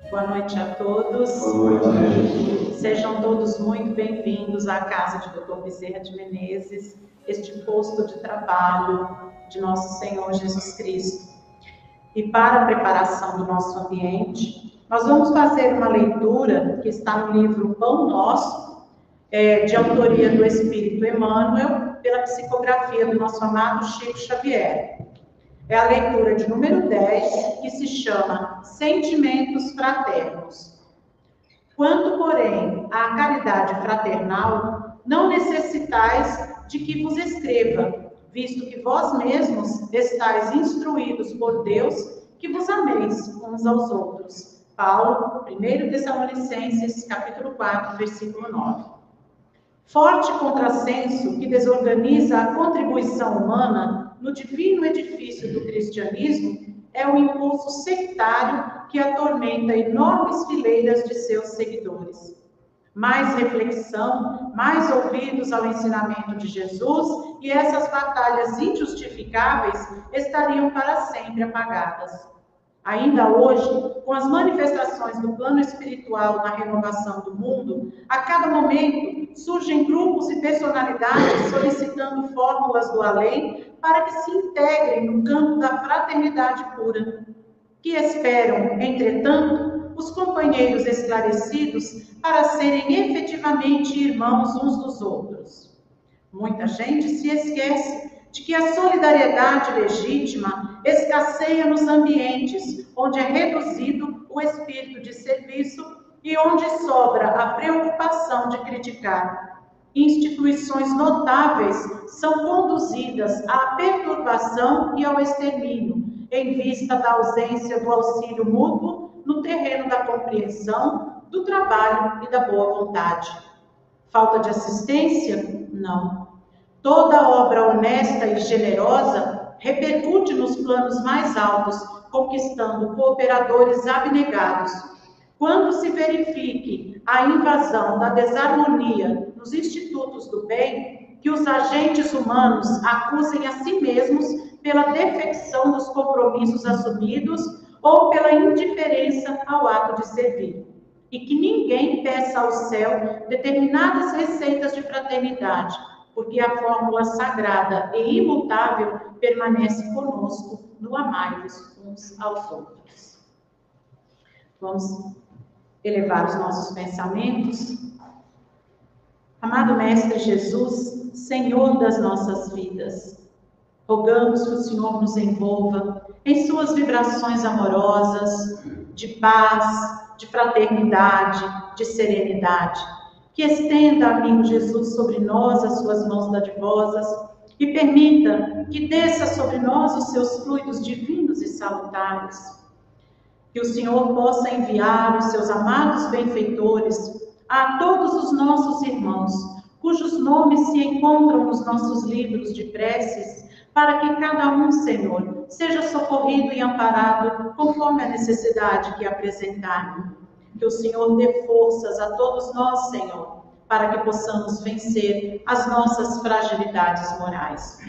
Boa noite a todos. Boa noite. Sejam todos muito bem-vindos à casa de Dr. Bezerra de Menezes, este posto de trabalho de nosso Senhor Jesus Cristo. E para a preparação do nosso ambiente, nós vamos fazer uma leitura que está no livro Pão Nosso, de autoria do Espírito Emmanuel, pela psicografia do nosso amado Chico Xavier. É a leitura de número 10, que se chama Sentimentos Fraternos. Quanto, porém, à caridade fraternal, não necessitais de que vos escreva, visto que vós mesmos estáis instruídos por Deus, que vos ameis uns aos outros. Paulo, 1 Tessalonicenses, capítulo 4, versículo 9. Forte contrassenso que desorganiza a contribuição humana no divino edifício do cristianismo é o impulso sectário que atormenta enormes fileiras de seus seguidores. Mais reflexão, mais ouvidos ao ensinamento de Jesus, e essas batalhas injustificáveis estariam para sempre apagadas. Ainda hoje, com as manifestações do plano espiritual na renovação do mundo, a cada momento surgem grupos e personalidades solicitando fórmulas do além para que se integrem no campo da fraternidade pura, que esperam, entretanto, os companheiros esclarecidos para serem efetivamente irmãos uns dos outros. Muita gente se esquece de que a solidariedade legítima escasseia nos ambientes onde é reduzido o espírito de serviço e onde sobra a preocupação de criticar. Instituições notáveis são conduzidas à perturbação e ao extermínio, em vista da ausência do auxílio mútuo no terreno da compreensão, do trabalho e da boa vontade. Falta de assistência? Não. Toda obra honesta e generosa repercute nos planos mais altos, conquistando cooperadores abnegados. Quando se verifique a invasão da desarmonia nos institutos do bem, que os agentes humanos acusem a si mesmos pela defecção dos compromissos assumidos ou pela indiferença ao ato de servir. E que ninguém peça ao céu determinadas receitas de fraternidade, porque a fórmula sagrada e imutável permanece conosco no amai-vos uns aos outros. Vamos elevar os nossos pensamentos. Amado Mestre Jesus, Senhor das nossas vidas, rogamos que o Senhor nos envolva em suas vibrações amorosas, de paz, de fraternidade, de serenidade. Que estenda, amigo Jesus, sobre nós as suas mãos dadivosas e permita que desça sobre nós os seus fluidos divinos e salutares. Que o Senhor possa enviar os seus amados benfeitores a todos os nossos irmãos, cujos nomes se encontram nos nossos livros de preces, para que cada um, Senhor, seja socorrido e amparado conforme a necessidade que apresentarem. Que o Senhor dê forças a todos nós, Senhor, para que possamos vencer as nossas fragilidades morais.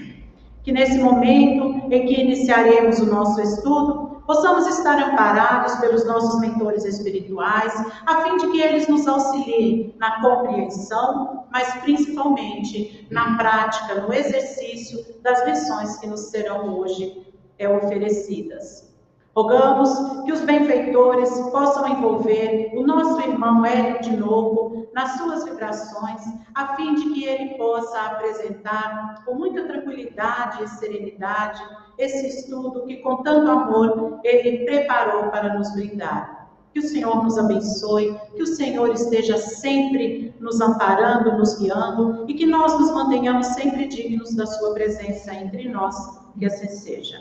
Que nesse momento em que iniciaremos o nosso estudo, possamos estar amparados pelos nossos mentores espirituais, a fim de que eles nos auxiliem na compreensão, mas principalmente na prática, no exercício das lições que nos serão hoje oferecidas. Rogamos que os benfeitores possam envolver o nosso irmão Hélio de novo nas suas vibrações, a fim de que ele possa apresentar com muita tranquilidade e serenidade esse estudo que com tanto amor ele preparou para nos brindar. Que o Senhor nos abençoe, que o Senhor esteja sempre nos amparando, nos guiando e que nós nos mantenhamos sempre dignos da sua presença entre nós, que assim seja.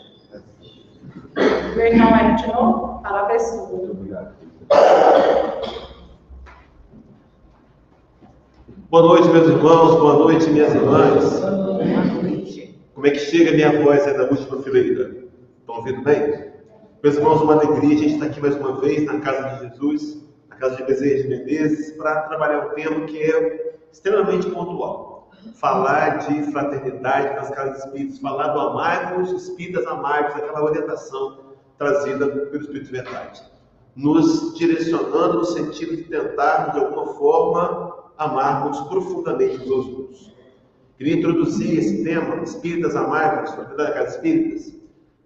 Meu irmão é de novo, a palavra é sua. Obrigado. Boa noite, meus irmãos, boa noite, minhas irmãs. Boa noite. Como é que chega a minha voz aí da última fileira? Estão ouvindo bem? Meus irmãos, uma alegria, a gente está aqui mais uma vez na casa de Jesus, na casa de Bezerra de Menezes, para trabalhar um tema que é extremamente pontual. Falar de fraternidade nas casas espíritas, falar do amai-vos, espíritas amai-vos, aquela orientação trazida pelo Espírito de Verdade. nos direcionando no sentido de tentar, de alguma forma, amarmos profundamente uns aos outros. Queria introduzir esse tema, Espíritas Amargos, Fraternidade da Casa Espíritas,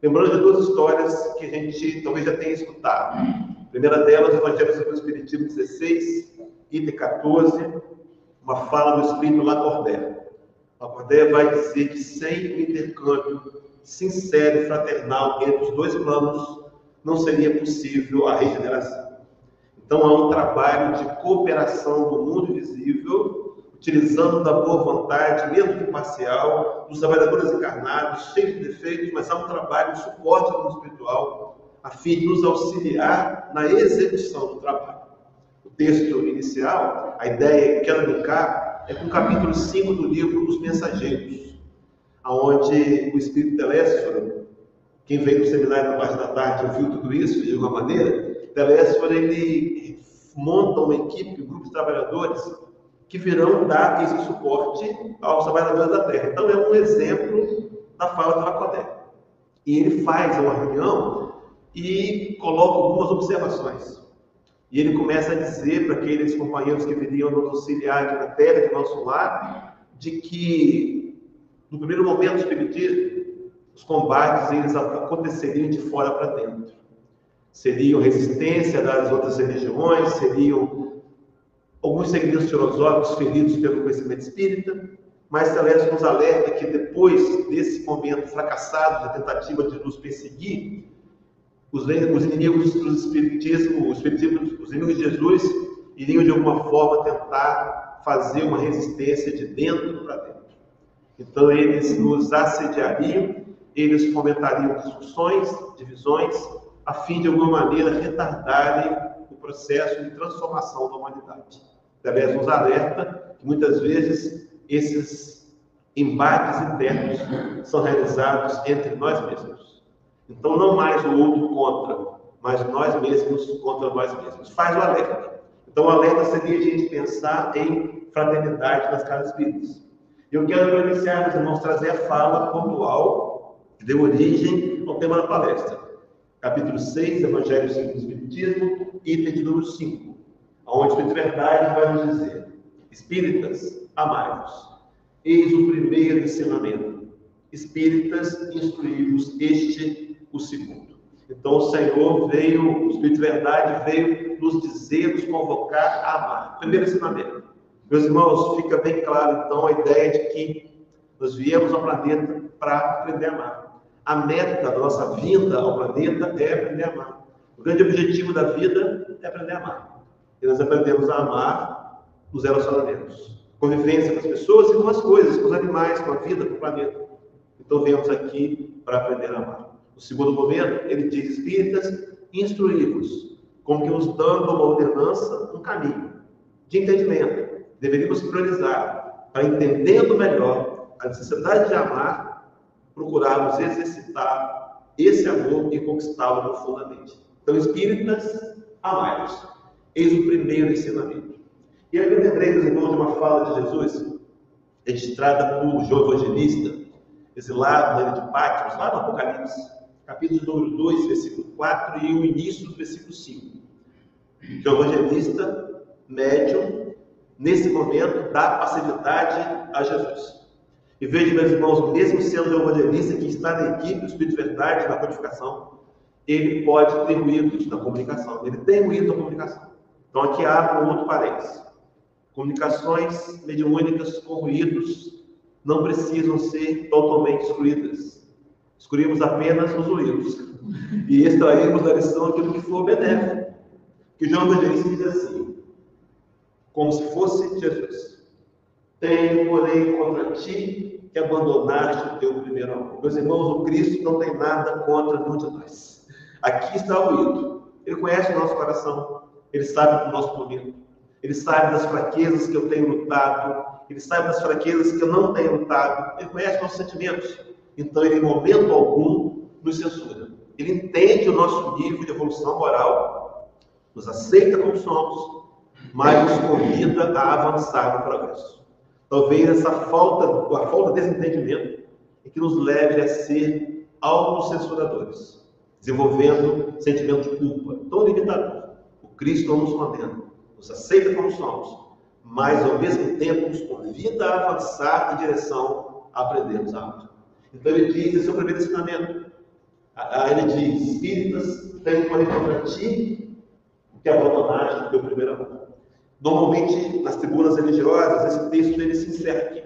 lembrando de duas histórias que a gente talvez já tenha escutado. A primeira delas, o Evangelho segundo o Espiritismo 16, item 14, uma fala do Espírito Lacordaire. Lacordaire vai dizer que sem o intercâmbio sincero e fraternal entre os dois planos, não seria possível a regeneração. Então há um trabalho de cooperação do mundo invisível, utilizando da boa vontade, mesmo que parcial, dos trabalhadores encarnados, cheios de defeitos, mas há um trabalho de suporte do mundo espiritual, a fim de nos auxiliar na execução do trabalho. O texto inicial, a ideia que quero brincar, é com o capítulo 5 do livro Os Mensageiros, onde o Espírito Telésforo, quem veio do seminário na parte da tarde ouviu tudo isso de alguma maneira, Telésforo ele monta uma equipe, um grupo de trabalhadores que virão dar esse suporte aos trabalhadores da Terra. Então é um exemplo da fala de Lacordaire. E ele faz uma reunião e coloca algumas observações. E ele começa a dizer para aqueles companheiros que viriam nos auxiliar aqui na Terra, de nosso lar, de que no primeiro momento do Espiritismo, os combates eles aconteceriam de fora para dentro. Seriam resistência das outras religiões, seriam alguns segredos filosóficos feridos pelo conhecimento espírita, mas Telésforo nos alerta que depois desse momento fracassado, da tentativa de nos perseguir, os inimigos do Espiritismo, os inimigos de Jesus, iriam de alguma forma tentar fazer uma resistência de dentro para dentro. Então eles nos assediariam, eles fomentariam discussões, divisões, a fim de alguma maneira retardarem o processo de transformação da humanidade. Telésforo nos alerta que muitas vezes esses embates internos são realizados entre nós mesmos. Então não mais o outro contra, mas nós mesmos contra nós mesmos. Faz o alerta. Então o alerta seria a gente pensar em fraternidade nas casas espíritas. Eu quero, para iniciar, meus irmãos, trazer a fala pontual que deu origem ao tema da palestra. Capítulo 6, Evangelho segundo o Espiritismo, item de número 5, onde o Espírito de Verdade vai nos dizer: Espíritas, amai-vos. Eis o primeiro ensinamento. Espíritas, instruí-vos, este o segundo. Então o Senhor veio, o Espírito de Verdade veio nos dizer, nos convocar a amar. Primeiro ensinamento. Meus irmãos, fica bem claro então a ideia de que nós viemos ao planeta para aprender a amar. A meta da nossa vinda ao planeta é aprender a amar. O grande objetivo da vida é aprender a amar. E nós aprendemos a amar nos relacionamentos. Convivência com as pessoas e com as coisas, com os animais, com a vida, com o planeta. Então viemos aqui para aprender a amar. No segundo momento, ele diz: Espíritas, instruí-vos, como que nos dando uma ordenança, um caminho de entendimento. Deveríamos priorizar, para entendendo melhor a necessidade de amar, procurarmos exercitar esse amor e conquistá-lo profundamente. Então, Espíritas, amai-vos. Eis o primeiro ensinamento. E aí eu lembrei, meus irmãos, de uma fala de Jesus, registrada por João Evangelista, exilado na ilha de Patmos, lá no Apocalipse, capítulo número 2, versículo 4 e o início do versículo 5. João Evangelista, médium, nesse momento, dá passividade a Jesus. E veja, meus irmãos, mesmo sendo o evangelista que está na equipe do Espírito de Verdade, na codificação, ele pode ter ruídos na comunicação. Ele tem ruído na comunicação. Então aqui há um outro parênteses. Comunicações mediúnicas com ruídos não precisam ser totalmente excluídas. Excluímos apenas os ruídos. E extraímos da lição aquilo que for benéfico. Que João Evangelista diz assim, como se fosse Jesus: tenho, porém, contra ti que abandonaste o teu primeiro amor. Meus irmãos, o Cristo não tem nada contra nenhum de nós. Aqui está o ruído. Ele conhece o nosso coração. Ele sabe do nosso momento. Ele sabe das fraquezas que eu tenho lutado. Ele sabe das fraquezas que eu não tenho lutado. Ele conhece nossos sentimentos. Então, ele, em momento algum, nos censura. Ele entende o nosso nível de evolução moral, nos aceita como somos, mas nos convida a avançar no progresso. Talvez essa falta desse entendimento é que nos leve a ser autocensuradores, desenvolvendo sentimento de culpa tão limitador. O Cristo não nos condena, nos aceita como somos, mas ao mesmo tempo nos convida a avançar em direção a aprendermos algo. Então ele diz, esse é o primeiro ensinamento. Ele diz, espíritas, tenho porém contra ti que abandonaste o teu primeiro amor. Normalmente, nas tribunas religiosas, esse texto ele se encerra aqui.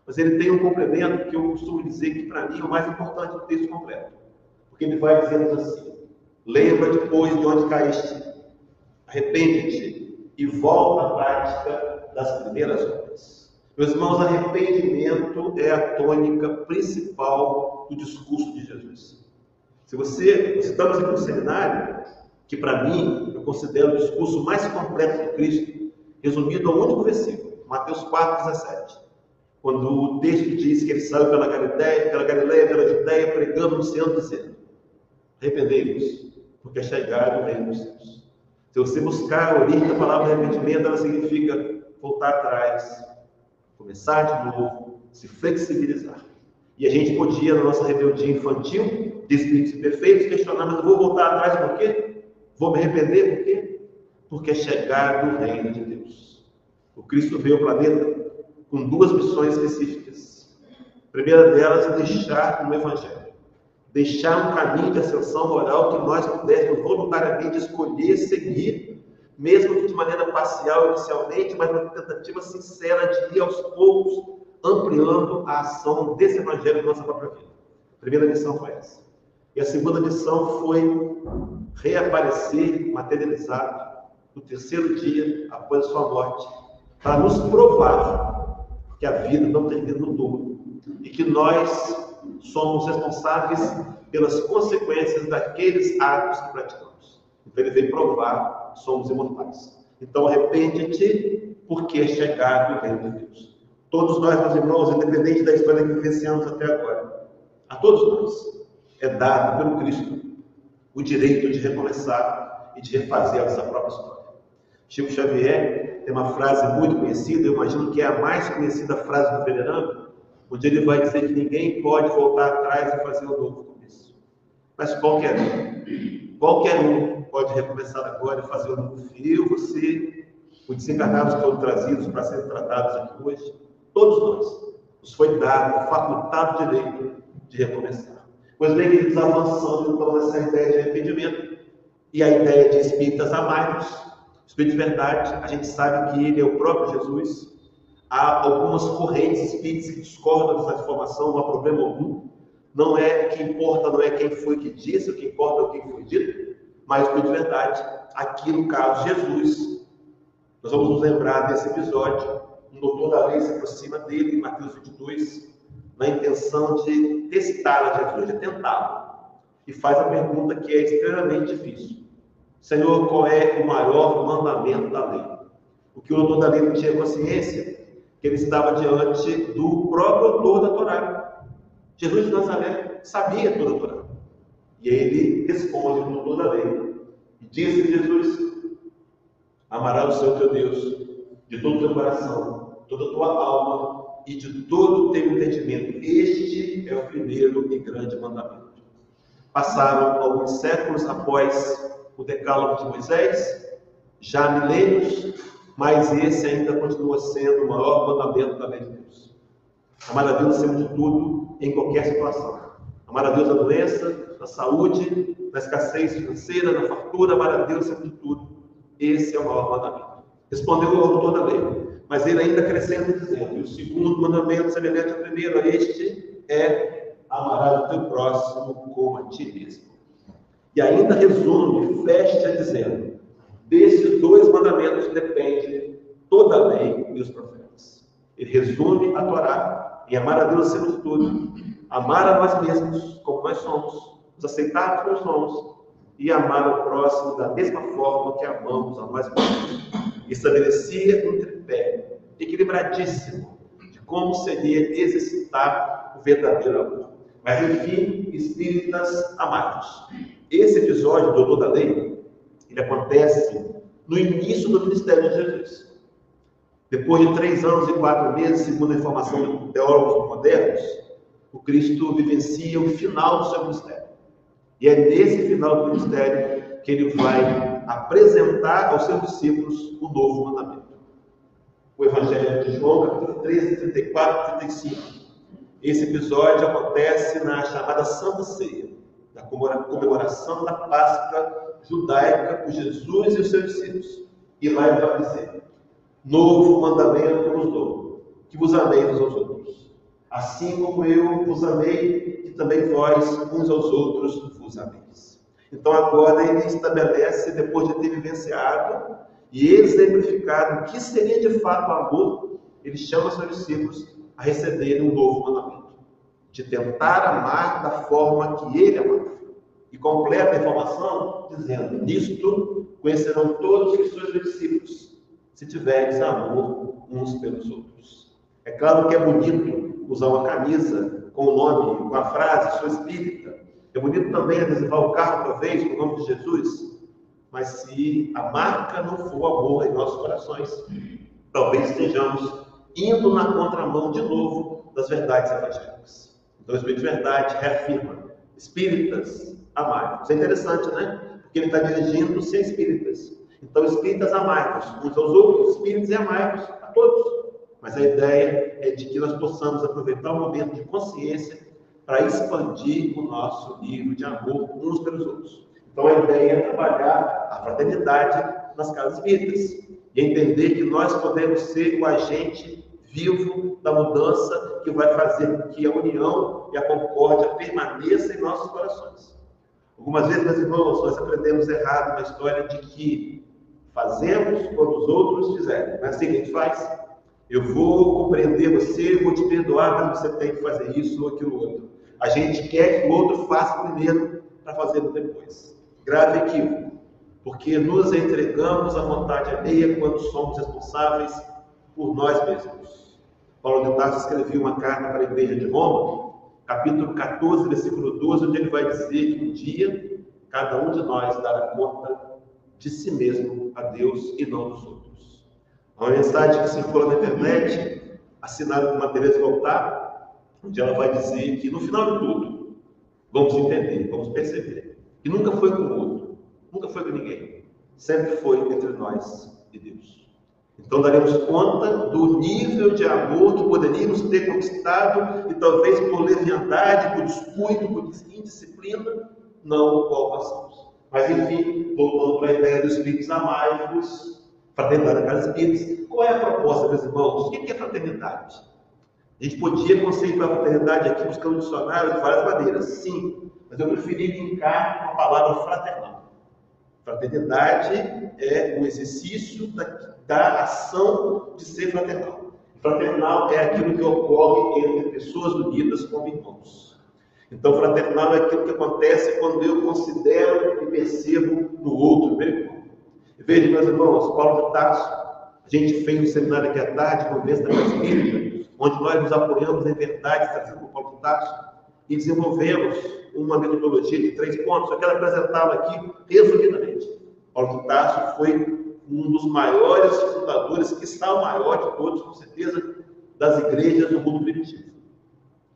Mas ele tem um complemento que eu costumo dizer que para mim é o mais importante do texto completo. Porque ele vai dizendo assim, lembra depois de onde caíste, arrepende-te e volta à prática das primeiras obras. Meus irmãos, arrependimento é a tônica principal do discurso de Jesus. Se estamos aqui no seminário, que para mim eu considero o discurso mais completo de Cristo, resumido a um único versículo, Mateus 4,17. Quando o texto diz que ele saiu pela Galileia, pela Judéia, pregando, anunciando, dizendo, arrependei-vos, porque é chegado o reino dos céus. Se você buscar a origem da palavra arrependimento, ela significa voltar atrás, começar de novo, se flexibilizar. E a gente podia, na nossa rebeldia infantil, de espíritos imperfeitos, questionar, mas eu vou voltar atrás por quê? Vou me arrepender por quê? Porque é chegado o reino de Deus. O Cristo veio ao planeta com duas missões específicas. A primeira delas é deixar um evangelho, deixar um caminho de ascensão moral que nós pudéssemos voluntariamente escolher seguir, mesmo que de maneira parcial inicialmente, mas uma tentativa sincera de ir aos poucos ampliando a ação desse evangelho na nossa própria vida. A primeira missão foi essa. E a segunda missão foi reaparecer materializado no terceiro dia após a sua morte, para nos provar que a vida não termina no túmulo e que nós somos responsáveis pelas consequências daqueles atos que praticamos. Então ele veio provar que somos imortais. Então arrepende-te, porque é chegado o reino de Deus. Todos nós, meus irmãos, independente da história que vivenciamos até agora, a todos nós é dado pelo Cristo o direito de recomeçar e de refazer a nossa própria história. Chico Xavier tem uma frase muito conhecida, eu imagino que é a mais conhecida frase do venerando, onde ele vai dizer que ninguém pode voltar atrás e fazer um novo começo. Mas qualquer um pode recomeçar agora e fazer um novo fio. Você, os desencarnados que foram trazidos para serem tratados aqui hoje, todos nós, nos foi dado, facultado o direito de recomeçar. Pois bem, queridos, avançando então nessa ideia de arrependimento e a ideia de espíritas amargos, Espírito de verdade, a gente sabe que ele é o próprio Jesus. Há algumas correntes espíritas que discordam dessa informação, não há problema algum. Não é o que importa, não é quem foi que disse, o que importa é o que foi dito, mas o Espírito de verdade, aqui no caso Jesus, nós vamos nos lembrar desse episódio, um doutor da lei se aproxima dele em Mateus 22, na intenção de testar a Jesus, de tentá-lo, e faz a pergunta que é extremamente difícil. Senhor, qual é o maior mandamento da lei? O que o autor da lei não tinha consciência, que ele estava diante do próprio autor da Torá. Jesus de Nazaré sabia toda a Torá. E ele responde ao autor da lei. E diz-lhe Jesus, amarás o Senhor teu Deus de todo o teu coração, toda a tua alma e de todo o teu entendimento. Este é o primeiro e grande mandamento. Passaram alguns séculos após o decálogo de Moisés, já milênios, mas esse ainda continua sendo o maior mandamento da lei de Deus. Amar a Deus acima de tudo, em qualquer situação. Amar a Deus na doença, na saúde, na escassez financeira, na fartura, amar a Deus acima de tudo. Esse é o maior mandamento. Respondeu o autor da lei, mas ele ainda acrescenta dizendo, e o segundo mandamento, semelhante ao primeiro, este é amarás o teu próximo como a ti mesmo. E ainda resume, fecha dizendo, desses dois mandamentos depende toda a lei e os profetas. Ele resume a Torá em amar a Deus acima de tudo, amar a nós mesmos como nós somos, nos aceitar como somos e amar o próximo da mesma forma que amamos a nós mesmos. Estabelecia um tripé equilibradíssimo de como seria exercitar o verdadeiro amor. Mas, enfim, espíritas amados. Esse episódio do autor da lei, ele acontece no início do ministério de Jesus. Depois de 3 anos e 4 meses, segundo a informação de teólogos modernos, o Cristo vivencia o final do seu ministério. E é nesse final do ministério que ele vai apresentar aos seus discípulos o novo mandamento. O Evangelho de João, capítulo 13, 34 e 35. Esse episódio acontece na chamada Santa Ceia, da comemoração da Páscoa judaica por Jesus e os seus discípulos. E lá ele vai dizer: novo mandamento vos dou, que vos ameis uns aos outros. Assim como eu vos amei, que também vós uns aos outros vos ameis. Então agora ele estabelece, depois de ter vivenciado e exemplificado o que seria de fato o amor, ele chama seus discípulos a receberem um novo mandamento, de tentar amar da forma que ele amava. E completa a informação dizendo: nisto conhecerão todos que sois meus discípulos, se tiverdes amor uns pelos outros. É claro que é bonito usar uma camisa com o nome, com a frase "sou espírita". É bonito também adesivar o carro, talvez, com o nome de Jesus. Mas se a marca não for amor em nossos corações, talvez estejamos indo na contramão de novo das verdades evangélicas. Então o Espírito de Verdade reafirma: espíritas, amai-vos. É interessante, né? Porque ele está dirigindo-se a espíritas. Então, espíritas, amai-vos uns aos outros, espíritos, e amai-vos a todos. Mas a ideia é de que nós possamos aproveitar o momento de consciência para expandir o nosso nível de amor uns pelos outros. Então, a ideia é trabalhar a fraternidade nas casas espíritas e entender que nós podemos ser o agente vivo da mudança que vai fazer com que a união e a concórdia permaneçam em nossos corações. Algumas vezes, meus irmãos, nós aprendemos errado na história de que fazemos quando os outros fizerem. Não é assim que a gente faz? Eu vou compreender você, vou te perdoar, mas você tem que fazer isso ou aquilo outro. A gente quer que o outro faça primeiro para fazê-lo depois. Grave equívoco, porque nos entregamos à vontade alheia quando somos responsáveis por nós mesmos. Paulo de Tarso escreveu uma carta para a igreja de Roma, capítulo 14, versículo 12, onde ele vai dizer que um dia cada um de nós dará conta de si mesmo a Deus e não dos outros. Há uma mensagem que circula na internet, assinada por Teresa Voltaire, onde ela vai dizer que no final de tudo, vamos entender, vamos perceber, que nunca foi com o outro, nunca foi com ninguém, sempre foi entre nós e Deus. Então daremos conta do nível de amor que poderíamos ter conquistado e talvez por leviandade, por descuido, por indisciplina, não o alcançamos. Mas enfim, voltando para a ideia dos espíritos amai-vos, fraternidade da casa espírita. Qual é a proposta, meus irmãos? O que é fraternidade? A gente podia conceituar a fraternidade aqui buscando um dicionário de várias maneiras, sim, mas eu preferi linkar com a palavra fraternal. Fraternidade é o exercício da ação de ser fraternal. Fraternal é aquilo que ocorre entre pessoas unidas como irmãos. Então, fraternal é aquilo que acontece quando eu considero e percebo no outro meu irmão. Veja, meus irmãos, Paulo de Tarso, a gente fez um seminário aqui à tarde, Conversa da Casa Espírita, onde nós nos apoiamos em verdades trazidas por Paulo de Tarso e desenvolvemos uma metodologia de 3 pontos. Eu quero apresentá-la aqui resumidamente. Paulo de Tarso foi um dos maiores fundadores, quiçá o maior de todos, com certeza, das igrejas do mundo primitivo.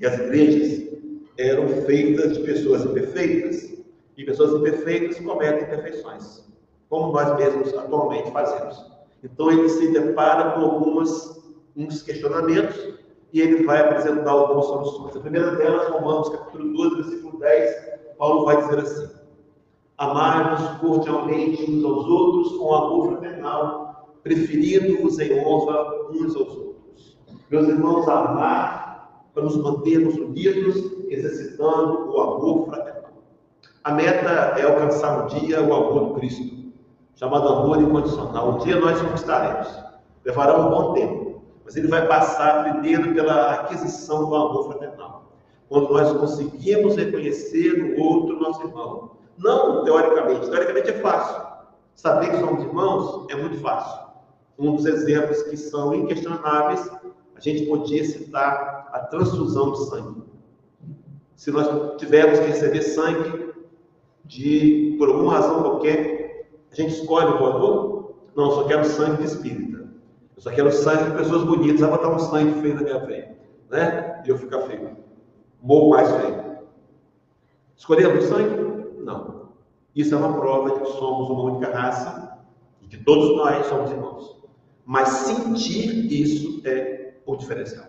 E as igrejas eram feitas de pessoas imperfeitas, e pessoas imperfeitas cometem imperfeições, como nós mesmos atualmente fazemos. Então ele se depara com uns questionamentos e ele vai apresentar algumas soluções. A primeira delas, Romanos capítulo 12, versículo 10, Paulo vai dizer assim: amai-vos cordialmente uns aos outros com amor fraternal, preferindo-vos em honra uns aos outros. Meus irmãos, amar para nos mantermos unidos, exercitando o amor fraternal. A meta é alcançar um dia o amor do Cristo, chamado amor incondicional. Um dia nós conquistaremos. Levará um bom tempo, mas ele vai passar primeiro pela aquisição do amor fraternal. Quando nós conseguimos reconhecer no outro nosso irmão. Não teoricamente. Teoricamente é fácil. Saber que somos irmãos é muito fácil. Um dos exemplos que são inquestionáveis, a gente podia citar a transfusão de sangue. Se nós tivermos que receber sangue por alguma razão qualquer, a gente escolhe o doador? Não, eu só quero sangue de espírita. Eu só quero sangue de pessoas bonitas. Vai botar um sangue feio na minha veia, né? E eu ficar feio. Morro mais feio. Escolhemos sangue? Não. Isso é uma prova de que somos uma única raça e que todos nós somos irmãos. Mas sentir isso é o diferencial.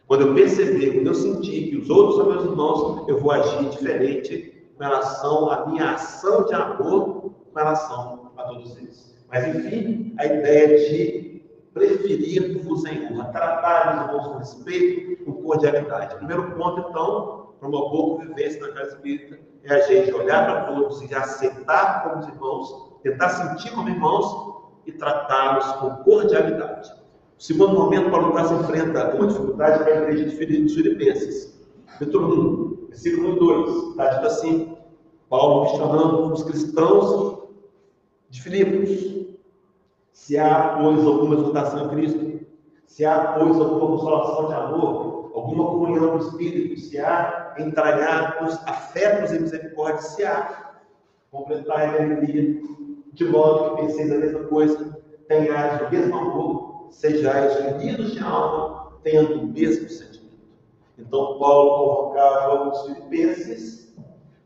Quando eu perceber, quando eu sentir que os outros são meus irmãos, eu vou agir diferente com relação à minha ação de amor com relação a todos eles. Mas, enfim, a ideia de preferir-vos em honra, tratar os irmãos com respeito, com cordialidade. O primeiro ponto, então, para uma boa convivência na casa espírita, é a gente olhar para todos e aceitar como irmãos, tentar sentir como irmãos e tratá-los com cordialidade. O segundo momento, Paulo se enfrenta uma dificuldade para a igreja dos Filipenses. Capítulo 1, versículo 1 e 2, está dito assim, Paulo questionando os cristãos de Filipos, se há, pois, alguma exaltação em Cristo, se há, pois, alguma consolação de amor, alguma comunhão do Espírito, se há entranhados afetos e misericórdia, se há completar a alegria, de modo que penseis a mesma coisa, tenhais o mesmo amor, sejais unidos de alma, tendo o mesmo sentimento. Então, Paulo convocava os filipenses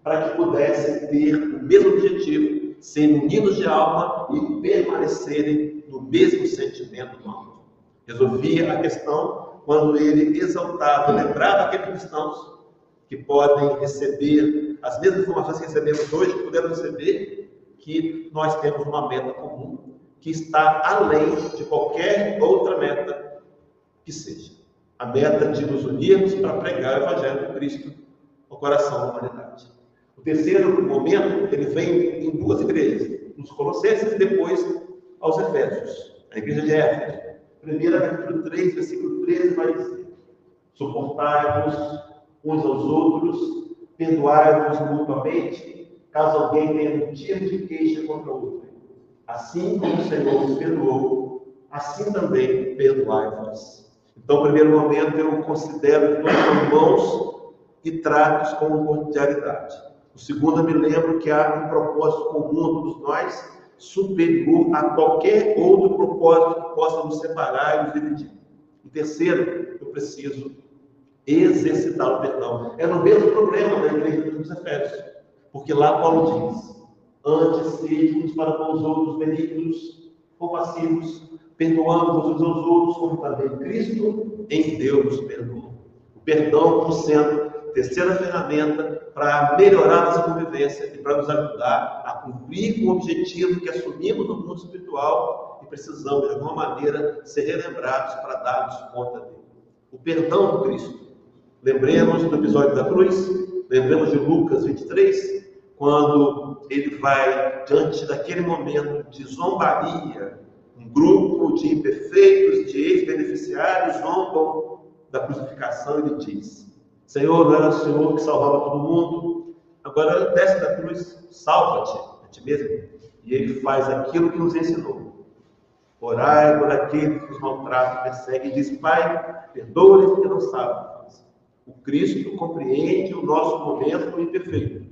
para que pudessem ter o mesmo objetivo, serem unidos de alma e permanecerem no mesmo sentimento do amor. Resolvia a questão quando ele exaltava, lembrava aqueles cristãos que podem receber as mesmas informações que recebemos hoje, que puderam receber, que nós temos uma meta comum, que está além de qualquer outra meta que seja. A meta de nos unirmos para pregar o Evangelho de Cristo ao coração da humanidade. O terceiro momento, ele vem em duas igrejas, nos Colossenses e depois aos Efésios. A igreja de Éfeso. Primeiro, capítulo 3, versículo 13, vai dizer: suportai-vos uns aos outros, perdoai-vos mutuamente, caso alguém tenha motivo de queixa contra o outro. Assim como o Senhor os perdoou, assim também perdoai-vos. Então, no primeiro momento, eu considero todos irmãos e trato-os com cordialidade. O segundo, eu me lembro que há um propósito comum a todos nós, superior a qualquer outro propósito que possa nos separar e nos dividir. E terceiro, eu preciso exercitar o perdão. É no mesmo problema da igreja dos Efésios, porque lá Paulo diz: antes sejam uns para com os outros benignos, compassivos, perdoando-vos uns aos outros, como também Cristo em Deus nos perdoou. O perdão como sendo a terceira ferramenta para melhorar nossa convivência e para nos ajudar a cumprir com o objetivo que assumimos no mundo espiritual e precisamos, de alguma maneira, ser relembrados para darmos conta dele. O perdão do Cristo. Lembremos do episódio da cruz, lembremos de Lucas 23, quando ele vai, diante daquele momento de zombaria, um grupo de imperfeitos, de ex-beneficiários zombam da crucificação, ele diz: Senhor, não era o Senhor que salvava todo mundo, agora desce da cruz, salva-te a ti mesmo. E ele faz aquilo que nos ensinou: orai por aqueles que os maltratam, perseguem, e diz: Pai, perdoa-lhes porque não sabem o que fazem. O Cristo compreende o nosso momento imperfeito.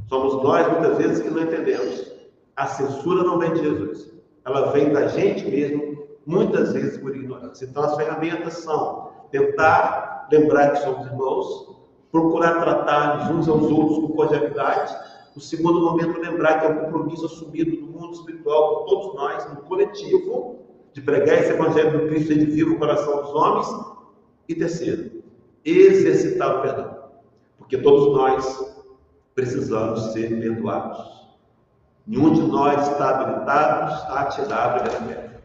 Somos nós, muitas vezes, que não entendemos. A censura não vem de Jesus, ela vem da gente mesmo, muitas vezes por ignorância. Então, as ferramentas são tentar lembrar que somos irmãos, procurar tratar uns aos outros com cordialidade. O segundo momento, lembrar que é um compromisso assumido no mundo espiritual por todos nós, no coletivo, de pregar esse Evangelho do Cristo de vivo no coração dos homens. E terceiro, exercitar o perdão, porque todos nós precisamos ser perdoados. Nenhum de nós está habilitado a atirar a pedra.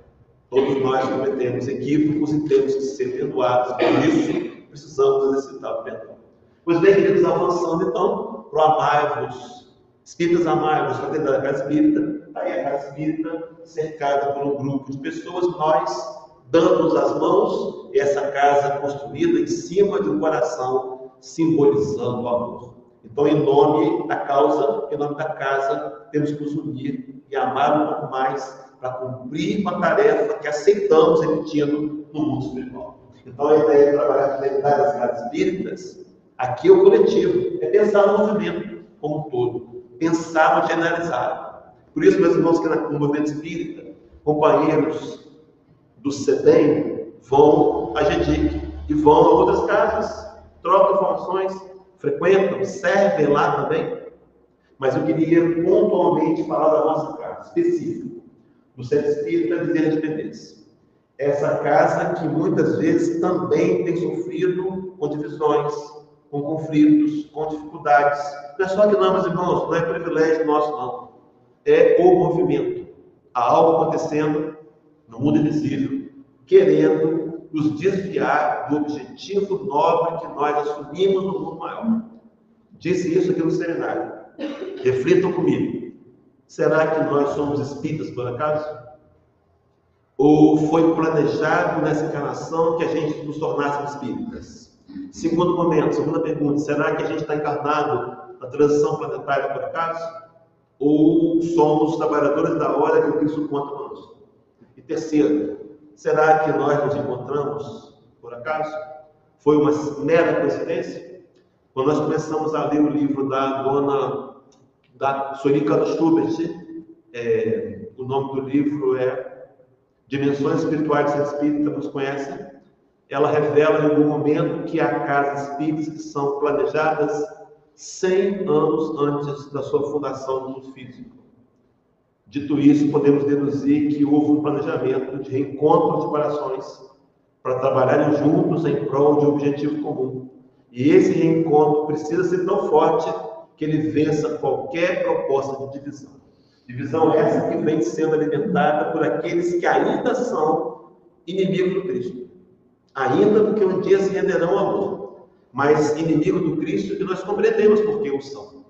Todos nós cometemos equívocos e temos que ser perdoados. Por isso, precisamos exercitar o perdão. Pois bem, queridos, avançando então para o amai-vos. Espíritas amai-vos, fraternidade da casa espírita. Aí a casa espírita cercada por um grupo de pessoas, nós dando-nos as mãos, essa casa construída em cima de um coração, simbolizando o amor. Então, em nome da causa, em nome da casa, temos que nos unir e amar um pouco mais para cumprir uma tarefa que aceitamos repetindo no mundo espiritual. Então, a ideia de trabalhar com a fidelidade das casas espíritas, aqui é o coletivo, é pensar no movimento como um todo, pensar no generalizado. Por isso, meus irmãos, que no movimento espírita, companheiros do SEBEM vão a GEDIC e vão a outras casas, trocam informações, frequentam, servem lá também. Mas eu queria pontualmente falar da nossa casa, específico, do Centro Espírita Bezerra de Menezes. Essa casa que muitas vezes também tem sofrido com divisões, com conflitos, com dificuldades. Não é só que não, meus irmãos, não é privilégio nosso, não. É o movimento. Há algo acontecendo no mundo invisível, querendo nos desviar do objetivo nobre que nós assumimos no mundo maior. Disse isso aqui no seminário. Reflitam comigo. Será que nós somos espíritas por acaso? Ou foi planejado nessa encarnação que a gente nos tornasse espíritas? Segundo momento, segunda pergunta, será que a gente está encarnado na transição planetária por acaso? Ou somos trabalhadores da hora que o Cristo conta conosco? E terceiro, será que nós nos encontramos por acaso? Foi uma mera coincidência? Quando nós começamos a ler o livro da Sonika Schubert, o nome do livro é Dimensões Espirituais do Centro Espírita, nos conhecem. Ela revela em algum momento que há casas espíritas que são planejadas 100 anos antes da sua fundação no mundo físico. Dito isso, podemos deduzir que houve um planejamento de reencontro de corações para trabalharem juntos em prol de um objetivo comum. E esse reencontro precisa ser tão forte que ele vença qualquer proposta de divisão. Divisão essa que vem sendo alimentada por aqueles que ainda são inimigos do Cristo. Ainda porque um dia se renderão ao amor, mas inimigos do Cristo que nós compreendemos porque o são.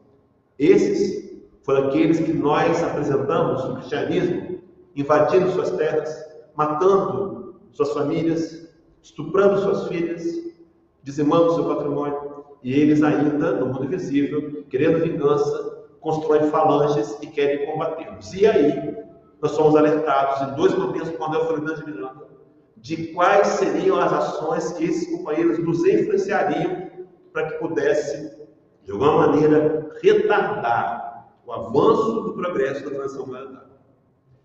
Esses foram aqueles que nós apresentamos no cristianismo, invadindo suas terras, matando suas famílias, estuprando suas filhas, dizimando seu patrimônio, e eles ainda, no mundo invisível, querendo vingança, constroem falanges e querem combatê-los. E aí, nós somos alertados em 2 momentos por Manuel Fernandes de Miranda, de quais seriam as ações que esses companheiros nos influenciariam para que pudesse, de alguma maneira, retardar o avanço do progresso da transição planetária.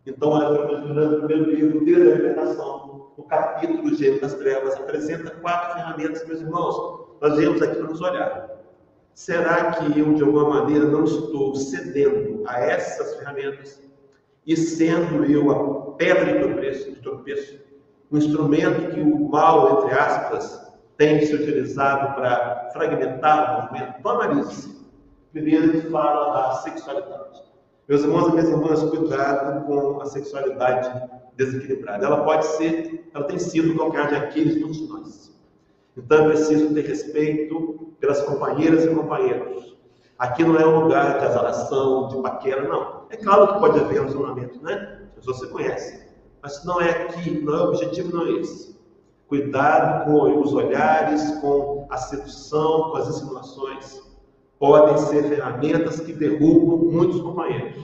Então, Manuel Fernandes de Miranda, no primeiro livro, Desde a Libertação, no capítulo Gênio das Trevas, apresenta 4 ferramentas, meus irmãos. Nós viemos aqui para nos olhar. Será que eu, de alguma maneira, não estou cedendo a essas ferramentas e sendo eu a pedra de tropeço, um instrumento que o mal, entre aspas, tem se utilizado para fragmentar o movimento? Então, analise-se. Primeiro, ele fala da sexualidade. Meus irmãos e minhas irmãs, cuidado com a sexualidade desequilibrada. Ela tem sido o calcanhar de Aquiles de todos nós. Então é preciso ter respeito pelas companheiras e companheiros. Aqui não é um lugar de azaração, de paquera, não. É claro que pode haver relacionamento, né? As pessoas se conhecem. Mas não é aqui, não é o objetivo, não é esse. Cuidado com os olhares, com a sedução, com as insinuações. Podem ser ferramentas que derrubam muitos companheiros.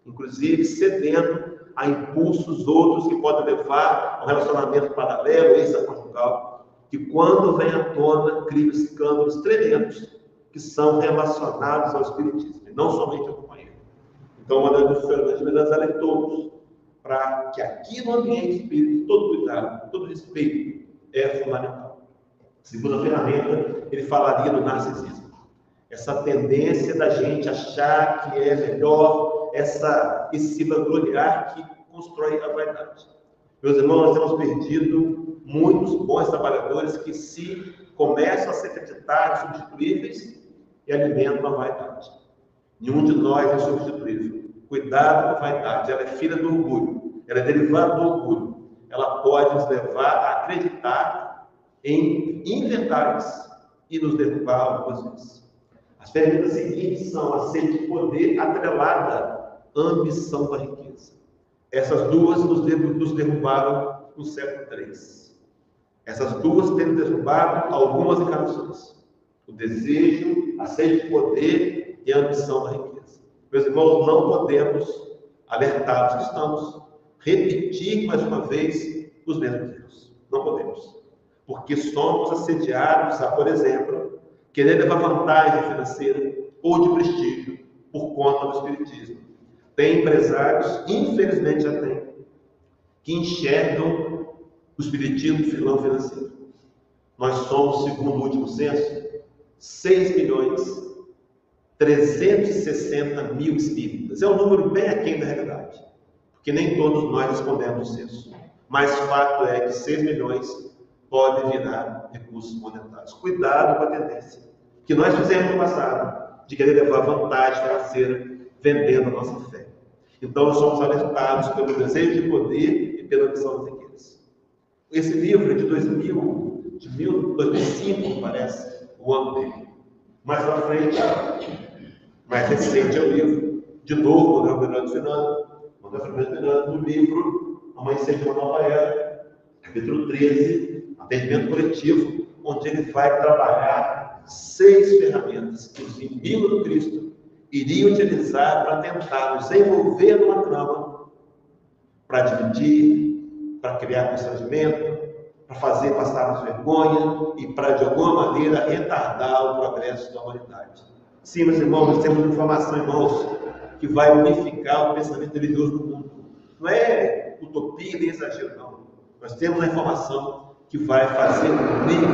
Inclusive cedendo a impulsos outros que podem levar ao relacionamento paralelo, extraconjugal, que quando vem à tona, criam escândalos tremendos que são relacionados ao espiritismo, e não somente ao companheiro. Então, uma das Fernandes de Menezes alertou-nos para que aqui no ambiente espírita, todo cuidado, todo respeito é fundamental. Segunda ferramenta, ele falaria do narcisismo. Essa tendência da gente achar que é melhor, esse se vangloriar que constrói a vaidade. Meus irmãos, nós temos perdido muitos bons trabalhadores que se começam a se acreditar substituíveis e alimentam a vaidade. Nenhum de nós é substituível. Cuidado com a vaidade. Ela é filha do orgulho. Ela é derivada do orgulho. Ela pode nos levar a acreditar em inventários e nos derrubar algumas vezes. As ferramentas seguintes são a sede de poder atrelada à ambição da riqueza. Essas duas nos derrubaram no século III. Essas duas têm derrubado algumas encarnações. O desejo, a sede de poder e a ambição da riqueza. Meus irmãos, não podemos, alertados que estamos, repetir mais uma vez os mesmos erros. Não podemos. Porque somos assediados a, por exemplo, querer levar vantagem financeira ou de prestígio por conta do espiritismo. Tem empresários, infelizmente já tem, que enxergam o espiritismo filão financeiro. Nós somos, segundo o último censo, 6 milhões 360 mil espíritas. É um número bem aquém da realidade, porque nem todos nós respondemos o censo. Mas o fato é que 6 milhões podem virar recursos monetários. Cuidado com a tendência que nós fizemos no passado, de querer levar vantagem financeira vendendo a nossa fé. Então, nós somos alertados pelo desejo de poder e pela ambição das riquezas. Esse livro é de 2005, parece, o ano dele. Mais para frente, mais recente é o livro, de novo, do Fernando Fernando, do livro Amanhecer de uma Nova Era, capítulo 13, Atendimento Coletivo, onde ele vai trabalhar 6 ferramentas que os inimigos do Cristo iriam utilizar para tentar nos envolver numa trama, para dividir, para criar constrangimento, para fazer passarmos vergonha e para, de alguma maneira, retardar o progresso da humanidade. Sim, meus irmãos, nós temos informação, irmãos, que vai unificar o pensamento religioso do mundo. Não é utopia nem exagero, não. Nós temos a informação que vai fazer cumprir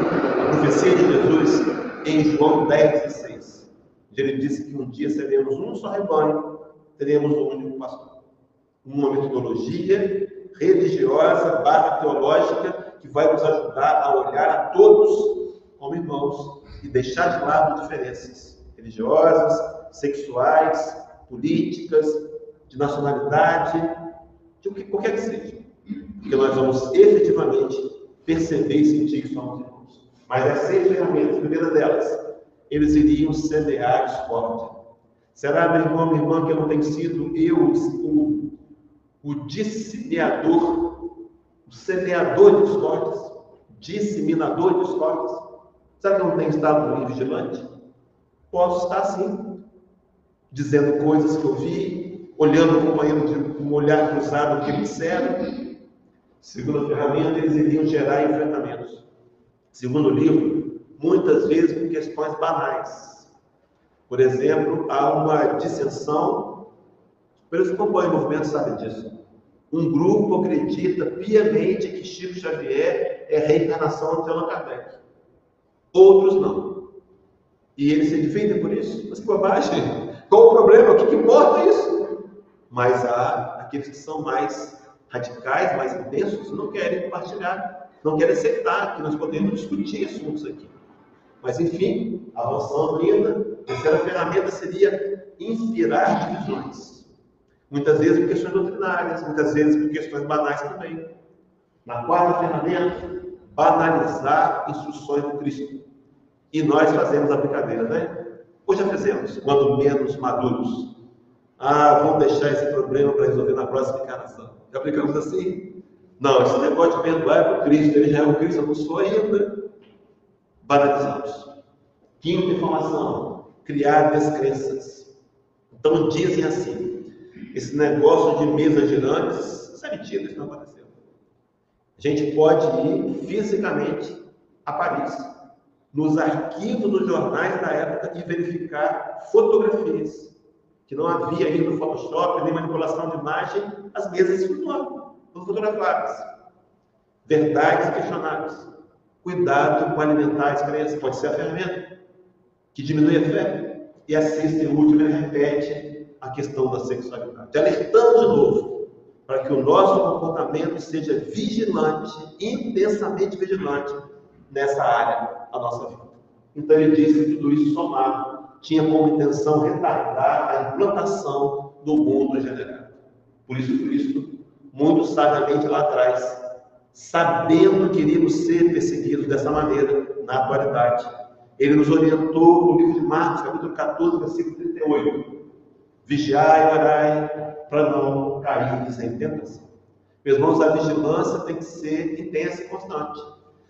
a profecia de Jesus em João 10,16. Ele disse que um dia seremos um só rebanho, teremos um único pastor. Uma metodologia religiosa / teológica que vai nos ajudar a olhar a todos como irmãos e deixar de lado diferenças religiosas, sexuais, políticas, de nacionalidade, de qualquer que seja. Porque nós vamos efetivamente perceber e sentir que somos irmãos. Mas as 6 ferramentas, a primeira delas, eles iriam semear discórdia. Será, meu irmão, minha irmã, que eu não tenho sido eu o disseminador, o semeador de discórdias, disseminador de discórdias? Será que eu não tenho estado no vigilante? Posso estar sim, dizendo coisas que eu vi, olhando o companheiro com um olhar cruzado do que me disseram. Segunda ferramenta, eles iriam gerar enfrentamentos. Segundo livro, muitas vezes por questões banais. Por exemplo, há uma dissensão, pelos que acompanham o movimento sabem disso. Um grupo acredita piamente que Chico Xavier é a reencarnação de Allan Kardec. Outros não. E eles se dividem por isso. Mas que bobagem! Qual o problema? O que importa isso? Mas há aqueles que são mais radicais, mais intensos, não querem compartilhar, não querem aceitar que nós podemos discutir assuntos aqui. Mas, enfim, avançando ainda, a terceira ferramenta seria inspirar divisões. Muitas vezes por questões doutrinárias, muitas vezes por questões banais também. Na quarta ferramenta, banalizar instruções do Cristo. E nós fazemos a brincadeira, né? Hoje já fizemos, quando menos maduros. Vamos deixar esse problema para resolver na próxima encarnação. Já aplicamos assim? Não, esse negócio de perdoar é para o Cristo, ele já é o Cristo, eu não sou ainda. Banalizamos. Quinta informação, criar descrenças. Então dizem assim, esse negócio de mesas girantes, isso é mentira, isso não aconteceu. A gente pode ir fisicamente a Paris, nos arquivos dos jornais da época, e verificar fotografias, que não havia ainda no Photoshop, nem manipulação de imagem, as mesas foram fotografadas. Verdades questionáveis. Cuidado com alimentar a descrença, pode ser a ferramenta que diminui a fé. E a sexta e última, ele repete a questão da sexualidade, alertando de novo para que o nosso comportamento seja vigilante, intensamente vigilante nessa área da nossa vida. Então ele disse que tudo isso somado tinha como intenção retardar a implantação do mundo regenerado. Por isso Cristo, muito sabiamente lá atrás, sabendo que iríamos ser perseguidos dessa maneira na atualidade, ele nos orientou no livro de Marcos, capítulo 14, versículo 38. Vigiai e orai para não cair em tentação. Meus irmãos, a vigilância tem que ser intensa e constante.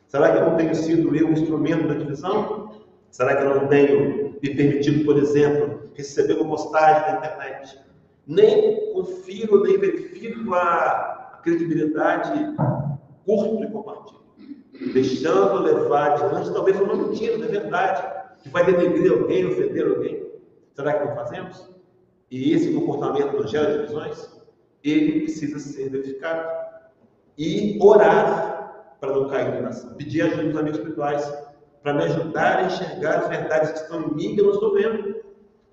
Será que eu não tenho sido eu um instrumento da divisão? Será que eu não tenho me permitido, por exemplo, receber uma postagem na internet? Nem confiro, nem verifico a credibilidade, curto e compartilho. Deixando levar adiante, talvez uma mentira, não é verdade, que vai denegrir alguém, ofender alguém. Será que não fazemos? E esse comportamento não gera divisões? Ele precisa ser verificado. E orar para não cair em tentação. Pedir ajuda dos amigos espirituais para me ajudar a enxergar as verdades que estão em mim que eu não estou vendo.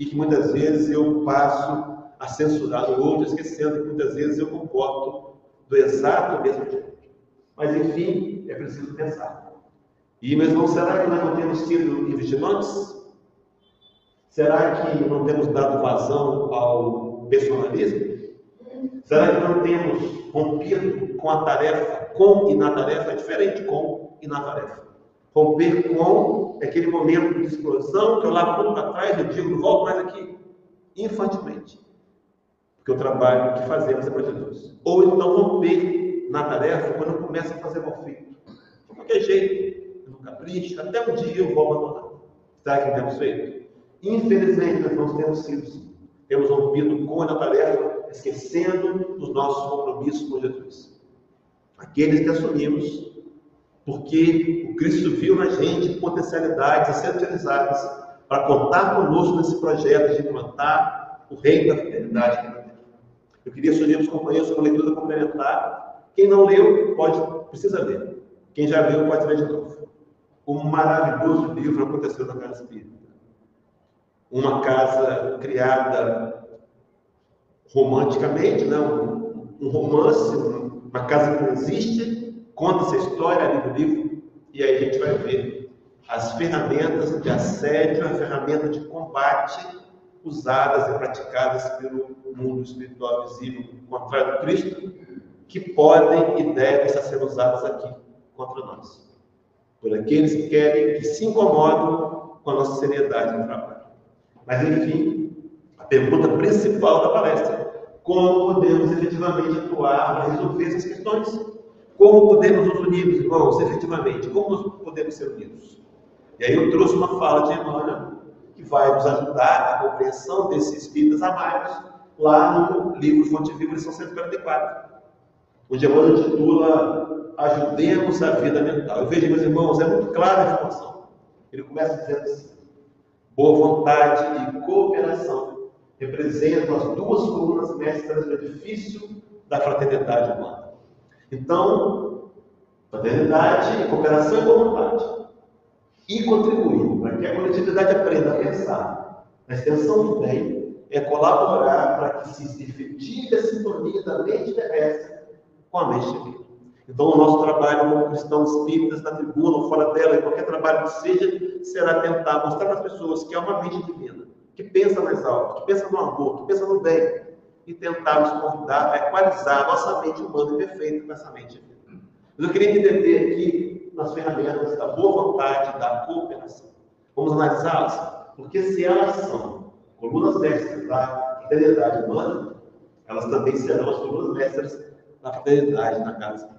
e que muitas vezes eu passo a censurar o outro, esquecendo que muitas vezes eu comporto do exato mesmo jeito. Mas, enfim, é preciso pensar. E, meus irmãos, será que nós não temos sido vigilantes? Será que não temos dado vazão ao personalismo? Será que não temos rompido com a tarefa? Com e na tarefa é diferente, com e na tarefa. Romper com é aquele momento de explosão que eu lá pouco atrás, eu digo, não volto mais aqui, infantilmente. Porque o trabalho que fazemos é para Jesus. Ou então romper na tarefa quando eu começo a fazer mal feito. De qualquer jeito, no capricho, até um dia eu vou abandonar. Será que temos feito? Infelizmente, nós não temos sido sim. Temos rompido com a tarefa, esquecendo dos nossos compromissos com Jesus. Aqueles que assumimos, porque o Cristo viu na gente potencialidades a serem utilizadas para contar conosco nesse projeto de implantar o reino da fidelidade. Eu queria sugerir aos companheiros uma leitura complementar. Quem não leu, precisa ler. Quem já leu, pode ler de novo. Um maravilhoso livro aconteceu na Casa Espírita. Uma casa criada romanticamente, né? Um romance, uma casa que não existe, conta essa história ali do livro, e aí a gente vai ver as ferramentas de assédio, a ferramenta de combate usadas e praticadas pelo mundo espiritual visível contrário do Cristo, que podem e devem estar sendo usadas aqui contra nós, por aqueles que querem, que se incomodam com a nossa seriedade no trabalho. Mas, enfim, a pergunta principal da palestra: como podemos efetivamente atuar para resolver essas questões? Como podemos nos unir, irmãos, efetivamente? Como nós podemos ser unidos? E aí eu trouxe uma fala de Emmanuel, que vai nos ajudar na compreensão desses espíritas amáveis, lá no livro Fonte Viva, lição 144, onde Emmanuel intitula Ajudemos a Vida Mental. Eu vejo, meus irmãos, é muito clara a informação. Ele começa dizendo assim: boa vontade e cooperação representam as duas colunas mestras do edifício da fraternidade humana. Então, fraternidade, cooperação e boa vontade. E contribuir para que a coletividade aprenda a pensar na extensão do bem é colaborar para que se efetive a sintonia da mente terrestre com a mente divina. Então, o nosso trabalho como cristãos espíritas, na tribuna ou fora dela, em qualquer trabalho que seja, será tentar mostrar para as pessoas que há uma mente divina, que pensa mais alto, que pensa no amor, que pensa no bem, e tentar nos convidar a equalizar a nossa mente humana imperfeita com essa mente divina. Mas eu queria entender aqui nas ferramentas da boa vontade, da cooperação. Vamos analisá-las? Porque se elas são colunas mestras da fraternidade humana, elas também serão as colunas mestras da fraternidade na casa.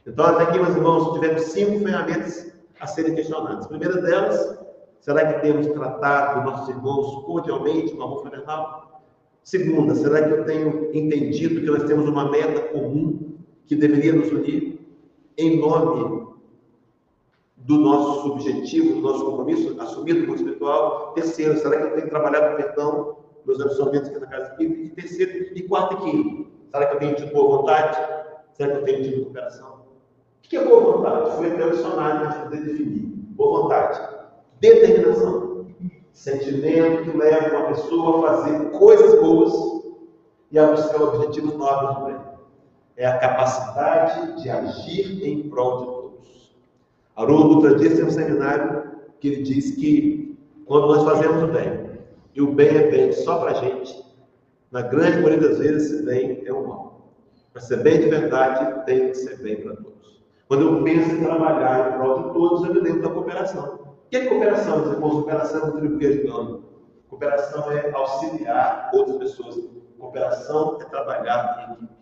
Então, até aqui, meus irmãos, tivemos 5 ferramentas a serem questionadas. A primeira delas, será que temos tratado nossos irmãos cordialmente, com amor fraternal? Segunda, será que eu tenho entendido que nós temos uma meta comum que deveria nos unir em nome do nosso objetivo, do nosso compromisso assumido no mundo espiritual? Terceiro, será que eu tenho trabalhado o perdão, meus absolvimentos aqui na Casa Espírita? E terceiro, e quarto e quinto, será que eu tenho tido boa vontade? Será que eu tenho tido cooperação? O que é boa vontade? Foi até o dicionário para a gente poder definir. Boa vontade: determinação, sentimento que leva uma pessoa a fazer coisas boas e a buscar objetivos nobres do bem. É a capacidade de agir em prol de todos. Haroldo Dutra Dias tem um seminário que ele diz que quando nós fazemos o bem, e o bem é bem só para a gente, na grande maioria das vezes esse bem é o mal. Para ser bem de verdade, tem que ser bem para todos. Quando eu penso em trabalhar em prol de todos, eu me lembro da cooperação. O que é cooperação? Meus irmãos, cooperação é contribuir ajudando. Cooperação é auxiliar outras pessoas. Cooperação é trabalhar em equipe.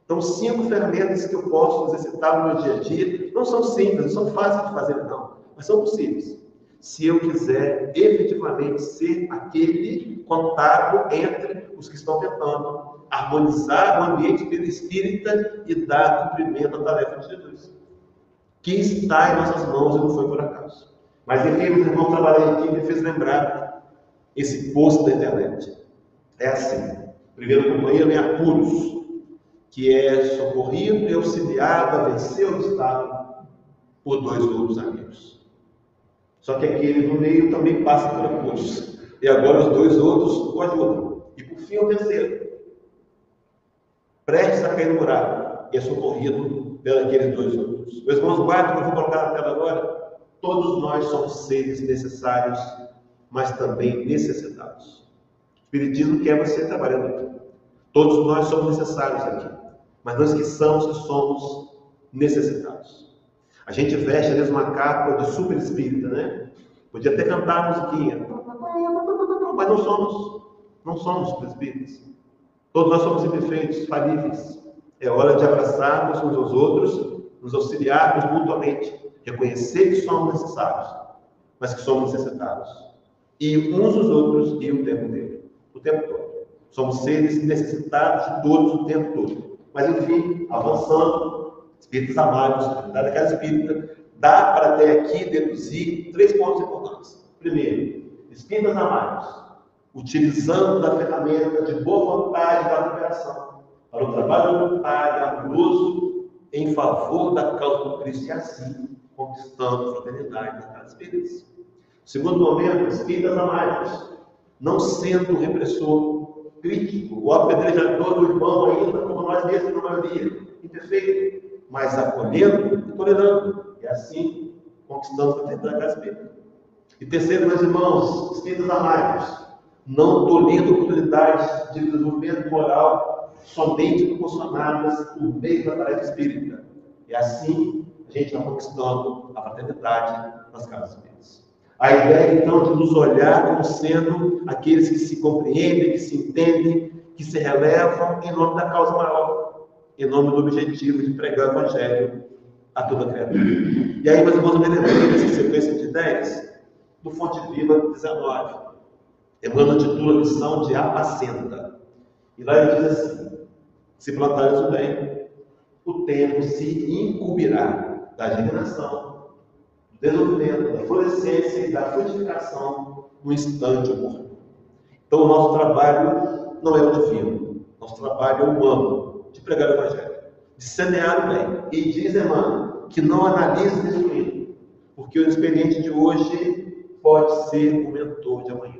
Então, 5 ferramentas que eu posso exercitar no meu dia a dia não são simples, não são fáceis de fazer, não, mas são possíveis. Se eu quiser efetivamente ser aquele contato entre os que estão tentando harmonizar o ambiente espírita e dar cumprimento à tarefa de Jesus, que está em nossas mãos e não foi por acaso. Mas enfim, meus irmãos, trabalhei aqui e me fez lembrar esse post da internet. É assim: primeiro companheiro em apuros, que é socorrido e auxiliado a vencer o obstáculo por 2 outros amigos. Só que aquele no meio também passa por apuros. E agora os dois outros o ajudam. E por fim o terceiro, prestes a cair no buraco, e é socorrido pelos dois outros. Meus irmãos, guardem que eu vou colocar na tela agora. Todos nós somos seres necessários, mas também necessitados. O Espiritismo quer você trabalhando aqui. Todos nós somos necessários aqui, mas não esqueçamos que somos necessitados. A gente veste, às vezes, uma capa de super espírita, né? Podia até cantar a musiquinha, mas não somos super espíritas. Todos nós somos imperfeitos, falíveis. É hora de abraçarmos uns aos outros, nos auxiliarmos mutuamente, reconhecer que somos necessários, mas que somos necessitados. E uns os outros e o tempo inteiro, o tempo todo. Somos seres necessitados de todos o tempo todo. Mas, enfim, avançando, espíritos amados, da casa espírita, dá para até aqui deduzir 3 pontos importantes. Primeiro, espíritas amados, utilizando da ferramenta de boa vontade da cooperação para o trabalho voluntário, amoroso, em favor da causa do Cristo, e assim conquistando a fraternidade da casa espírita. Segundo momento, espíritas amados, não sendo repressor, crítico, o apedrejador do irmão ainda, como nós mesmos na maioria, imperfeito, mas acolhendo e tolerando, e assim conquistando a fraternidade da casa espírita. E terceiro, meus irmãos, espíritas amados, não tolhendo oportunidades de desenvolvimento moral somente proporcionadas por meio da tarefa espírita. E assim a gente vai conquistando a fraternidade nas casas espíritas. A ideia, então, de nos olhar como sendo aqueles que se compreendem, que se entendem, que se relevam em nome da causa maior, em nome do objetivo de pregar o Evangelho a toda criatura. E aí, meus irmãos, eu me lembrei dessa sequência de ideias do Fonte Viva 19. Emmanuel titula a lição de Apacenta. E lá ele diz assim: se plantares o bem, o tempo se incumbirá da germinação, do desenvolvimento, da florescência e da frutificação no instante oportuno. Então, o nosso trabalho não é o divino, nosso trabalho é o humano, de pregar o Evangelho, de semear o bem. E diz Emmanuel que não analise destruindo, porque o experiente de hoje pode ser o mentor de amanhã.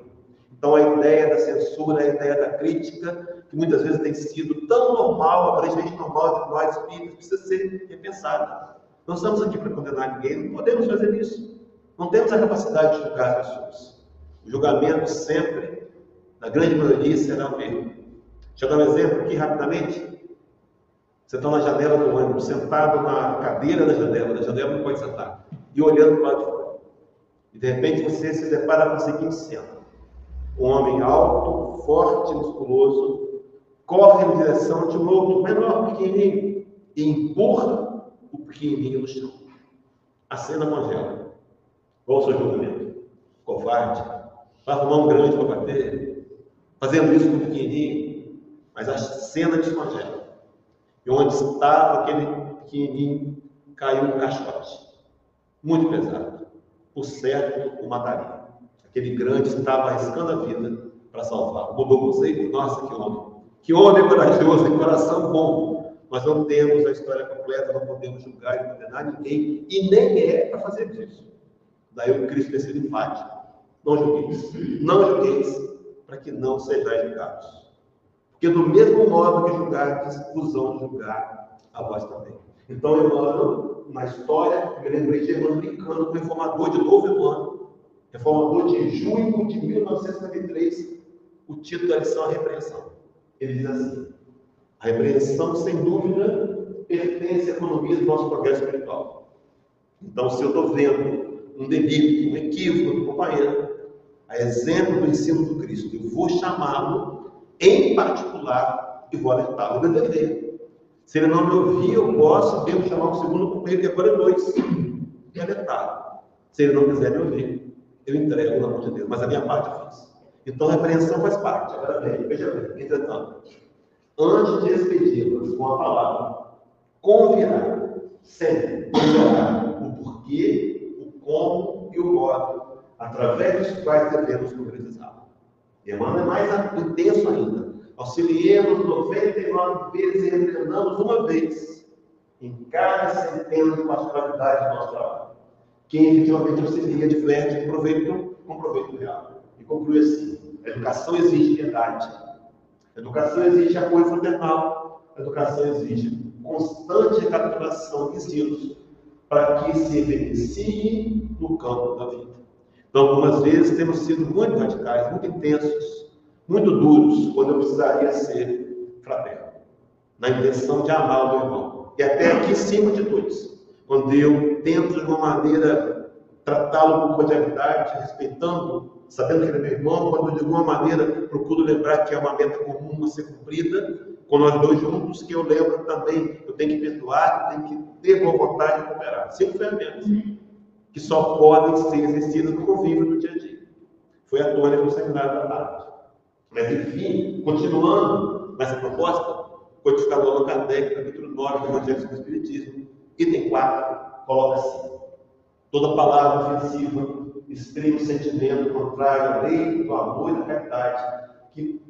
Então, a ideia da censura, a ideia da crítica, que muitas vezes tem sido tão normal, aparentemente normal entre nós espíritas, precisa ser repensada. Não estamos aqui para condenar ninguém, não podemos fazer isso. Não temos a capacidade de julgar as pessoas. O julgamento sempre, na grande maioria, será o erro. Deixa eu dar um exemplo aqui rapidamente. Você está na janela do ônibus, sentado na cadeira da janela não pode sentar, e olhando para o lado de fora. E de repente você se depara com a seguinte cena: um homem alto, forte, musculoso, corre em direção de um outro menor, pequenininho, e empurra o pequenininho no chão. A cena congela. Qual o seu julgamento? Covarde? Vai arrumar um grande para bater? Fazendo isso com o pequenininho? Mas a cena descongela. E onde estava aquele pequenininho, caiu um caixote. Muito pesado. Por certo, o mataria. Aquele grande estava arriscando a vida para salvar. Mudou o conceito? Nossa, que homem! Que homem corajoso, que coração bom! Nós não temos a história completa, não podemos julgar e condenar ninguém, e nem é para fazer isso. Daí o Cristo ter sido enfático: não julgueis, para que não sejais julgados. Porque do mesmo modo que julgardes, vos vão julgar a vós também. Então, Emmanuel, na história, eu me lembrei de Emmanuel brincando com o reformador de novo Emmanuel, reformador de junho de 1953, o título da lição é a repreensão. Ele diz assim: a repreensão, sem dúvida, pertence à economia do nosso progresso espiritual. Então, se eu estou vendo um delito, um equívoco do companheiro, a exemplo do ensino do Cristo, eu vou chamá-lo em particular e vou alertá-lo e defender. Se ele não me ouvir, eu posso mesmo chamar um segundo companheiro, que agora é 2, e alertá-lo. Se ele não quiser me ouvir, eu entrego na mão de Deus, mas a minha parte eu fiz. Então, a repreensão faz parte. Agora bem, veja bem, entretanto, antes de expedi-las com a palavra, convirá sempre o porquê, o como e o modo, através dos quais devemos concretizá-lo. E Emmanuel é mais intenso ainda. Auxiliemos 99 vezes e repreendamos uma vez em cada centena de particularidade do nosso trabalho. Quem efetivamente auxilia, diverte com proveito real. e conclui assim: a educação exige piedade, a educação exige apoio fraternal, a educação exige constante recapitulação de ensinos para que se evidencie no campo da vida. Então, algumas vezes temos sido muito radicais, muito intensos, muito duros, quando eu precisaria ser fraterno, na intenção de amar o meu irmão. E até aqui, sim, atitudes, quando eu tento de uma maneira tratá-lo com cordialidade, respeitando, sabendo que ele é meu irmão, quando de alguma maneira procuro lembrar que é uma meta comum a ser cumprida, com nós dois juntos, que eu lembro também, eu tenho que perdoar, eu tenho que ter boa vontade de cooperar. 5 ferramentas que só podem ser exercidas no convívio do dia a dia. Foi a tônica do seminário da tarde. Mas, enfim, continuando nessa proposta, o codificador Allan Kardec, capítulo 9 do Evangelho do Espiritismo, item 4, coloca assim: toda palavra ofensiva exprime o sentimento contrário à lei do amor e da caridade, que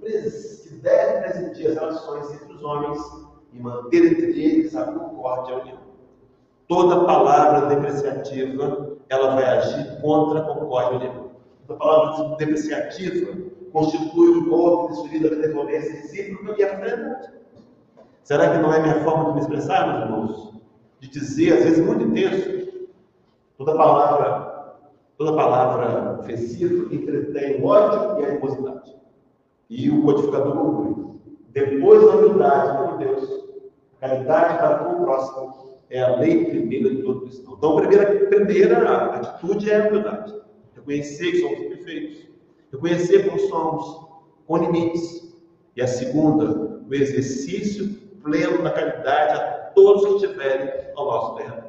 deve presidir as relações entre os homens e manter entre eles a concórdia e a união. Toda palavra depreciativa, ela vai agir contra a concórdia e a união. Toda palavra depreciativa constitui um golpe desferido da benevolência recíproca e a fraternidade. Será que não é minha forma de me expressar, meus irmãos? De dizer, às vezes muito intenso, toda palavra ofensiva entretém o ódio e a animosidade. E o codificador conclui: depois da humildade com Deus, a caridade para com o próximo é a lei primeira de todo cristão. Então, a primeira atitude é a humildade. Reconhecer que somos imperfeitos. Reconhecer que não somos com limites. E a segunda, o exercício pleno da caridade a todos que estiverem ao nosso redor.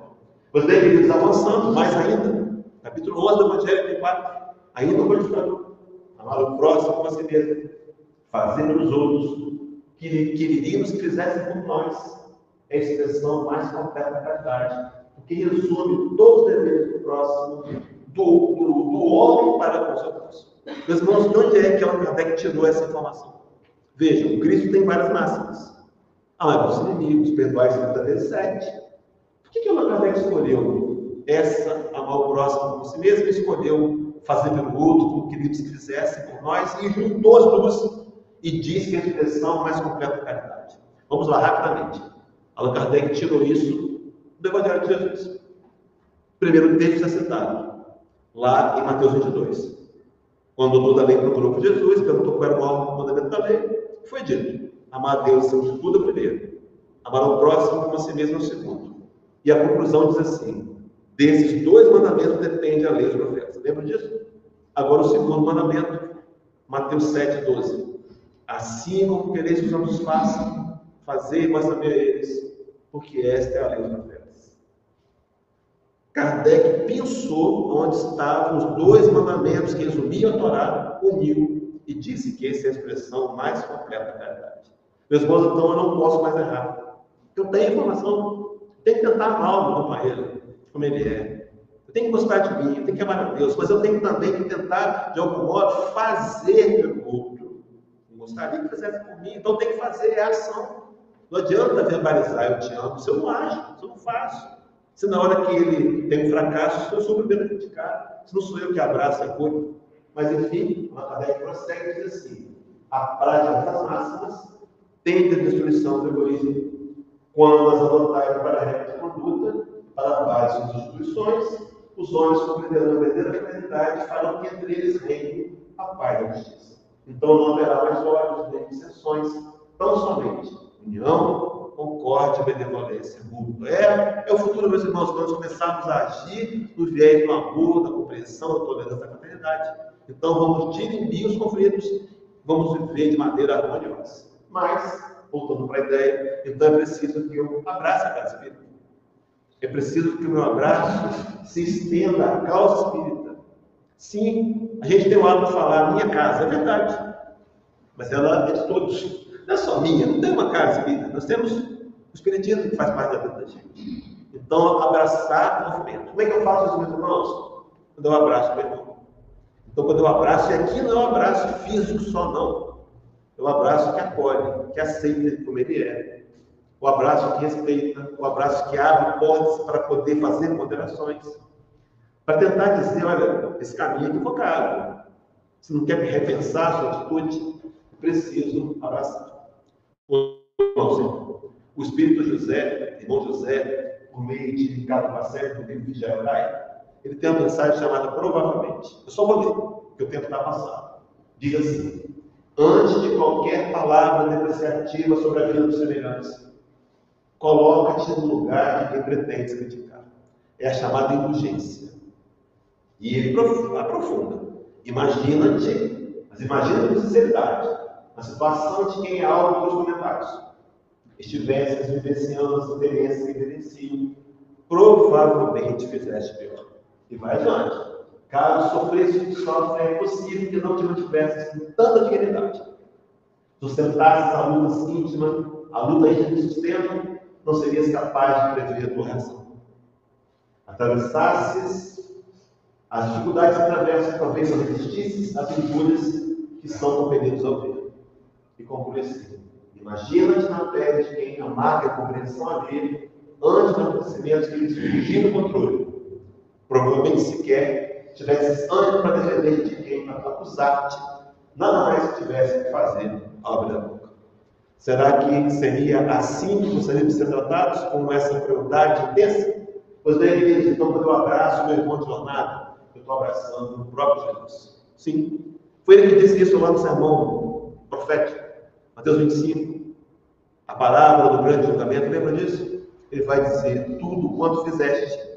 Pois bem, queridos, avançando mais ainda, capítulo 11 do Evangelho tem 4, ainda o codificador: amar o próximo como a si mesmo, fazer pelos outros que queríamos que fizessem por nós, é a expressão mais completa da caridade, porque resume todos os deveres do próximo, do homem para com o seu próximo. Meus irmãos, de onde é que Allan Kardec tirou essa informação? Vejam, o Cristo tem várias máximas. Amar os inimigos, perdoar 70 vezes 7. Por que Allan Kardec escolheu essa, amar o próximo como si mesmo, e escolheu fazer pelo outro como queríamos que fizessem por nós, e juntou as duas e disse que a expressão mais completa da caridade? Vamos lá, rapidamente. Allan Kardec tirou isso do Evangelho de Jesus. O primeiro texto é citado lá em Mateus 22. Quando o doutor da lei procurou por Jesus, perguntou qual era o maior mandamento da lei, foi dito: amar a Deus acima de tudo é o primeiro, amar ao próximo como a si mesmo é o segundo. E a conclusão diz assim: desses 2 mandamentos depende a lei dos profetas. Lembra disso? Agora o segundo mandamento, Mateus 7,12. Assim como quereis que os homens façam, fazei vós também a eles, porque esta é a lei dos profetas. Kardec pensou onde estavam os 2 mandamentos que resumiam a Torá, uniu e disse que essa é a expressão mais completa da caridade. Meus irmãos, então eu não posso mais errar. Eu tenho informação, tenho que tentar amar o meu companheiro como ele é. Eu tenho que gostar de mim, eu tenho que amar a Deus, mas eu tenho também que tentar, de algum modo, fazer pelo outro. Eu gostaria que fizesse por mim, então eu tenho que fazer, é ação. Não adianta verbalizar: eu te amo, se eu não ajo, se eu não faço. Se na hora que ele tem um fracasso, eu sou o primeiro a criticar, se não sou eu que abraço e acolho. Mas enfim, a Kardec prossegue e diz assim: a prática das máximas tende a destruição do egoísmo. Quando as adotarem para a regra de conduta, para a base das instituições, os homens compreenderão a verdadeira finalidade e farão que entre eles reine a paz e a justiça. Então não haverá mais ódios nem dissensões, tão somente união, concórdia, benevolência mútua. É o futuro, meus irmãos, quando nós começarmos a agir no viés do amor, da compreensão, da tolerância, da fraternidade. Então vamos dirimir os conflitos, vamos viver de maneira harmoniosa. Mas, voltando para a ideia, então é preciso que eu abrace a casa espírita. É preciso que o meu abraço se estenda à causa espírita. Sim, a gente tem o hábito de falar minha casa, é verdade. Mas ela é de todos. Não é só minha, não tem uma casa espírita. Nós temos o espiritismo que faz parte da vida da gente. Então, abraçar o movimento. Como é que eu faço isso, meus irmãos? Quando eu abraço o meu irmão. Então, quando eu abraço, e aqui não é um abraço físico só, não. É um abraço que acolhe, que aceita como ele é. O abraço que respeita, o abraço que abre portas para poder fazer moderações. Para tentar dizer: olha, esse caminho é equivocado. Se não quer repensar a sua atitude, é preciso abraçar. O Espírito José, irmão José, por meio de Ricardo Marcelo, do livro de Jairai, ele tem uma mensagem chamada Provavelmente. Eu só vou ler, porque o tempo está passado. Diz assim: antes de qualquer palavra depreciativa sobre a vida dos semelhantes, coloca-te no lugar de quem pretendes criticar. É a chamada indulgência. E ele aprofunda. Imagina-te, mas imagina com sinceridade, na situação de quem é alvo dos comentários estivesses vivenciando as experiências que vivenciam, provavelmente fizeste pior. E vai adiante. Caso sofresse o que sofre, é possível que não te mantivesses com tanta dignidade. Sustentasses a luta íntima, a luta íntima de sustento, não serias capaz de prever a tua reação. Atravessasses as dificuldades que atravessam, talvez não resistisses às figuras que são compelidos ao ver. E conclui assim: imagina-te na pele de quem amarga a compreensão dele antes do acontecimento que eles fugiram do controle. Provavelmente sequer tivesses ânimo para defender de quem para acusar-te, nada mais que tivesse que fazer ao abrir a boca. Será que seria assim que gostaríamos de ser tratados, com essa crueldade intensa? Pois bem, queridos, então quando eu abraço meu irmão de jornada, eu estou abraçando o próprio Jesus. Sim, foi ele que disse isso lá no sermão profético, Mateus 25, a palavra do grande julgamento, lembra disso? Ele vai dizer: tudo quanto fizeste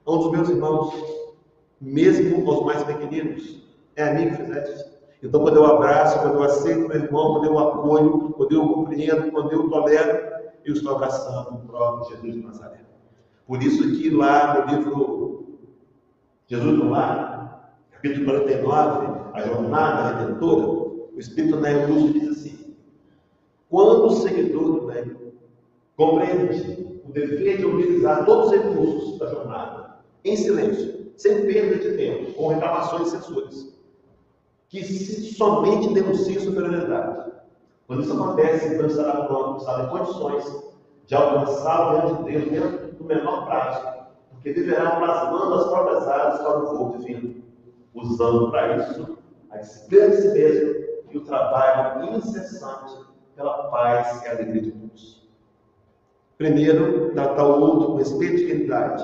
a um dos meus irmãos, mesmo aos mais pequeninos, é a mim que fizeste. Então, quando eu abraço, quando eu aceito meu irmão, quando eu apoio, quando eu compreendo, quando eu tolero, eu estou abraçando o próprio Jesus de Nazaré. Por isso que lá no livro Jesus no Lar, capítulo 49, a jornada redentora, o Espírito Néio Lúcio diz assim: quando o seguidor do bem compreende o dever de utilizar todos os recursos da jornada, em silêncio, sem perda de tempo, com reclamações e censúrias, que somente denuncia superioridade. Quando isso acontece, então estará pronto, estará em condições de alcançar o diante de Deus dentro do menor prazo, porque viverá plasmando as próprias asas para o voo divino, usando para isso a disciplina de si mesmo e o trabalho incessante pela paz e alegria de todos. Primeiro, tratar o outro com respeito e dignidade,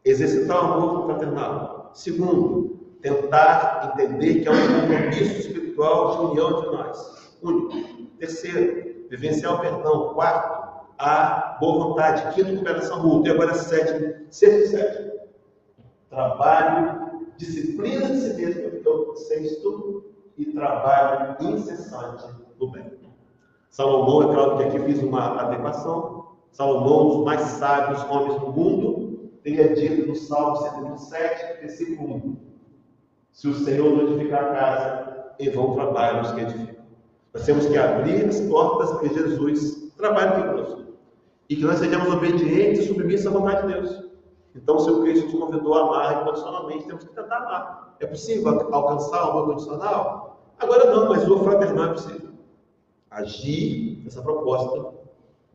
exercitar o amor fraternal. Segundo, tentar entender que há um compromisso espiritual de união entre nós, único. Terceiro, vivenciar o perdão. Quarto, a boa vontade. Quinto, cooperação mútua. E agora sétimo, sexto, trabalho, disciplina de si mesmo. Então, sexto, e trabalho incessante no bem. Salomão, é claro que aqui fiz uma adequação. Salomão, um dos mais sábios homens do mundo, teria dito no Salmo 127, versículo 1: se o Senhor não edificar a casa, em vão trabalham os que edificam. Nós temos que abrir as portas para que Jesus trabalhe conosco e que nós sejamos obedientes e submissos à vontade de Deus. Então, se o Cristo nos convidou a amar incondicionalmente, temos que tentar amar. É possível alcançar o amor condicional? Agora não, mas o fraternal é possível. Agir nessa proposta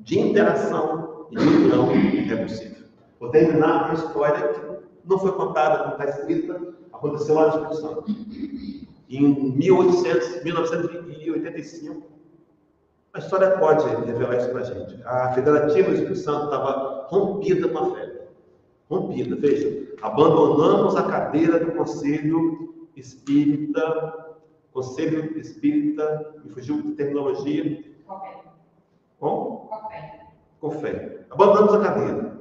de interação e de união é possível. Vou terminar uma história que não foi contada, como está escrita, aconteceu lá no Espírito Santo. Em 1985, a história pode revelar isso para a gente. A Federativa do Espírito Santo estava rompida com a fé. Rompida, veja. Abandonamos a cadeira do Conselho Espírita, me fugiu de terminologia. Com fé. Abandonamos a cadeira.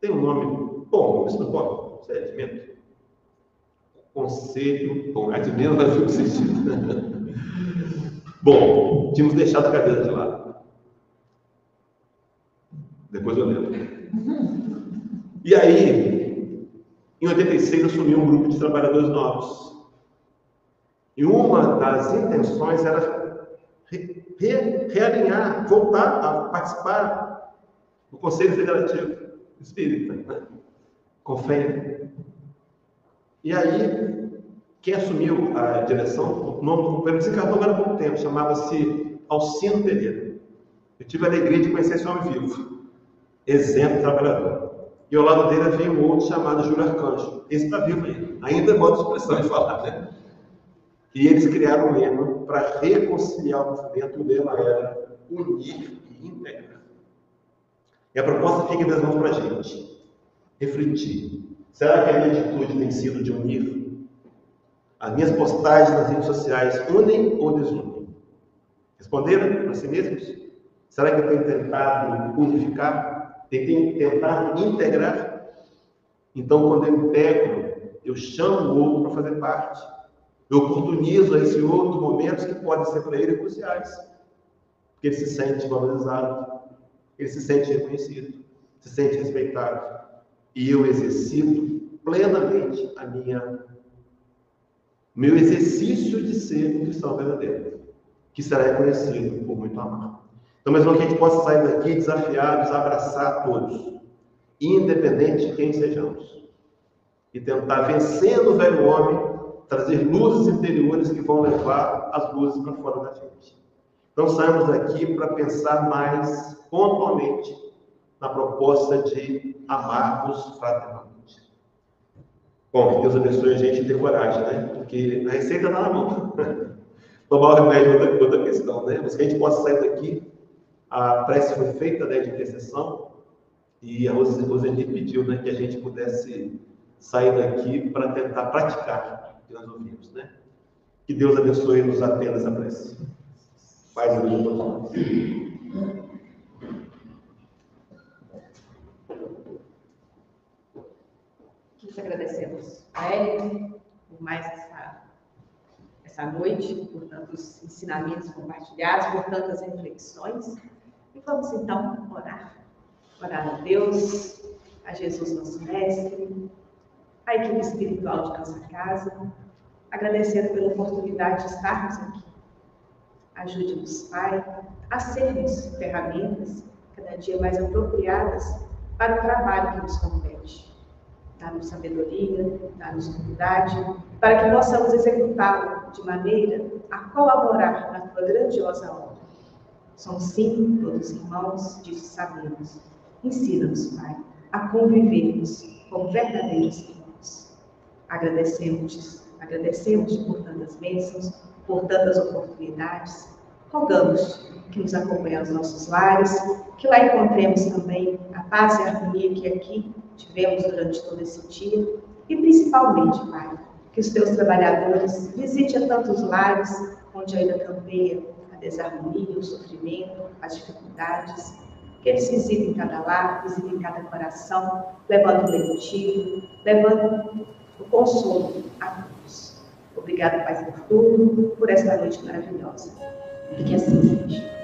Tem um nome bom, isso não pode. Sério, Conselho, bom, admiro, mas não sentido. Bom, tínhamos deixado a cadeira de lado. Depois eu lembro. E aí, em 86, assumiu um grupo de trabalhadores novos. E uma das intenções era realinhar, voltar a participar do Conselho Federativo Espírita, né? Com fé. E aí, quem assumiu a direção, o nome do grupo, ele desencarnou agora há pouco tempo, chamava-se Alcino Pereira. Eu tive a alegria de conhecer esse homem vivo, exemplo trabalhador. E ao lado dele havia um outro chamado Júlio Arcanjo. Esse está vivo ainda. Ainda é modo de expressão de falar, né? E eles criaram um lema para reconciliar o movimento. O lema era unir e integrar. E a proposta fica das mãos para a gente refletir. Será que a minha atitude tem sido de unir? As minhas postagens nas redes sociais unem ou desunem? Responderam para si mesmos? Será que eu tenho tentado unificar? Tenho tentado integrar? Então, quando eu integro, eu chamo o outro para fazer parte. Eu oportunizo esse outro momentos que podem ser para ele cruciais. Porque ele se sente valorizado, ele se sente reconhecido, se sente respeitado. E eu exercito plenamente meu exercício de ser um cristão verdadeiro, que será reconhecido por muito amar. Então, mesmo que a gente possa sair daqui desafiados a abraçar todos, independente de quem sejamos, e tentar, vencendo o velho homem, trazer luzes interiores que vão levar as luzes para fora da gente. Então, saímos daqui para pensar mais pontualmente na proposta de amarmos fraternalmente. Bom, que Deus abençoe a gente e ter coragem, né? Porque a receita está na mão. Tomar o remédio é outra questão, né? Mas que a gente possa sair daqui, a prece foi feita, né, de intercessão, e a Roseli pediu, né, que a gente pudesse sair daqui para tentar praticar o que nós ouvimos, né? Que Deus abençoe e nos atenda essa prece. Paz e luz a todos nós. Nós agradecemos a Ele por mais essa noite, por tantos ensinamentos compartilhados, por tantas reflexões. E vamos então orar. Orar a Deus, a Jesus nosso Mestre, a equipe espiritual de nossa casa, agradecendo pela oportunidade de estarmos aqui. Ajude-nos, Pai, a sermos ferramentas cada dia mais apropriadas para o trabalho que nos compete. Dá-nos sabedoria, dá-nos humildade, para que possamos executá-lo de maneira a colaborar na tua grandiosa obra. Somos sim todos irmãos, disso sabemos. Ensina-nos, Pai, a convivermos como verdadeiros irmãos. Agradecemos-te por tantas bênçãos, por tantas oportunidades. Rogamos que nos acompanhe aos nossos lares, que lá encontremos também a paz e a harmonia que aqui tivemos durante todo esse dia. E principalmente, Pai, que os teus trabalhadores visitem a tantos lares onde ainda campeia a desarmonia, o sofrimento, as dificuldades. Que eles visitem cada lar, visitem cada coração, levando o letivo, levando o consolo a todos. Obrigada, Pai, por tudo, por esta noite maravilhosa. E que assim seja.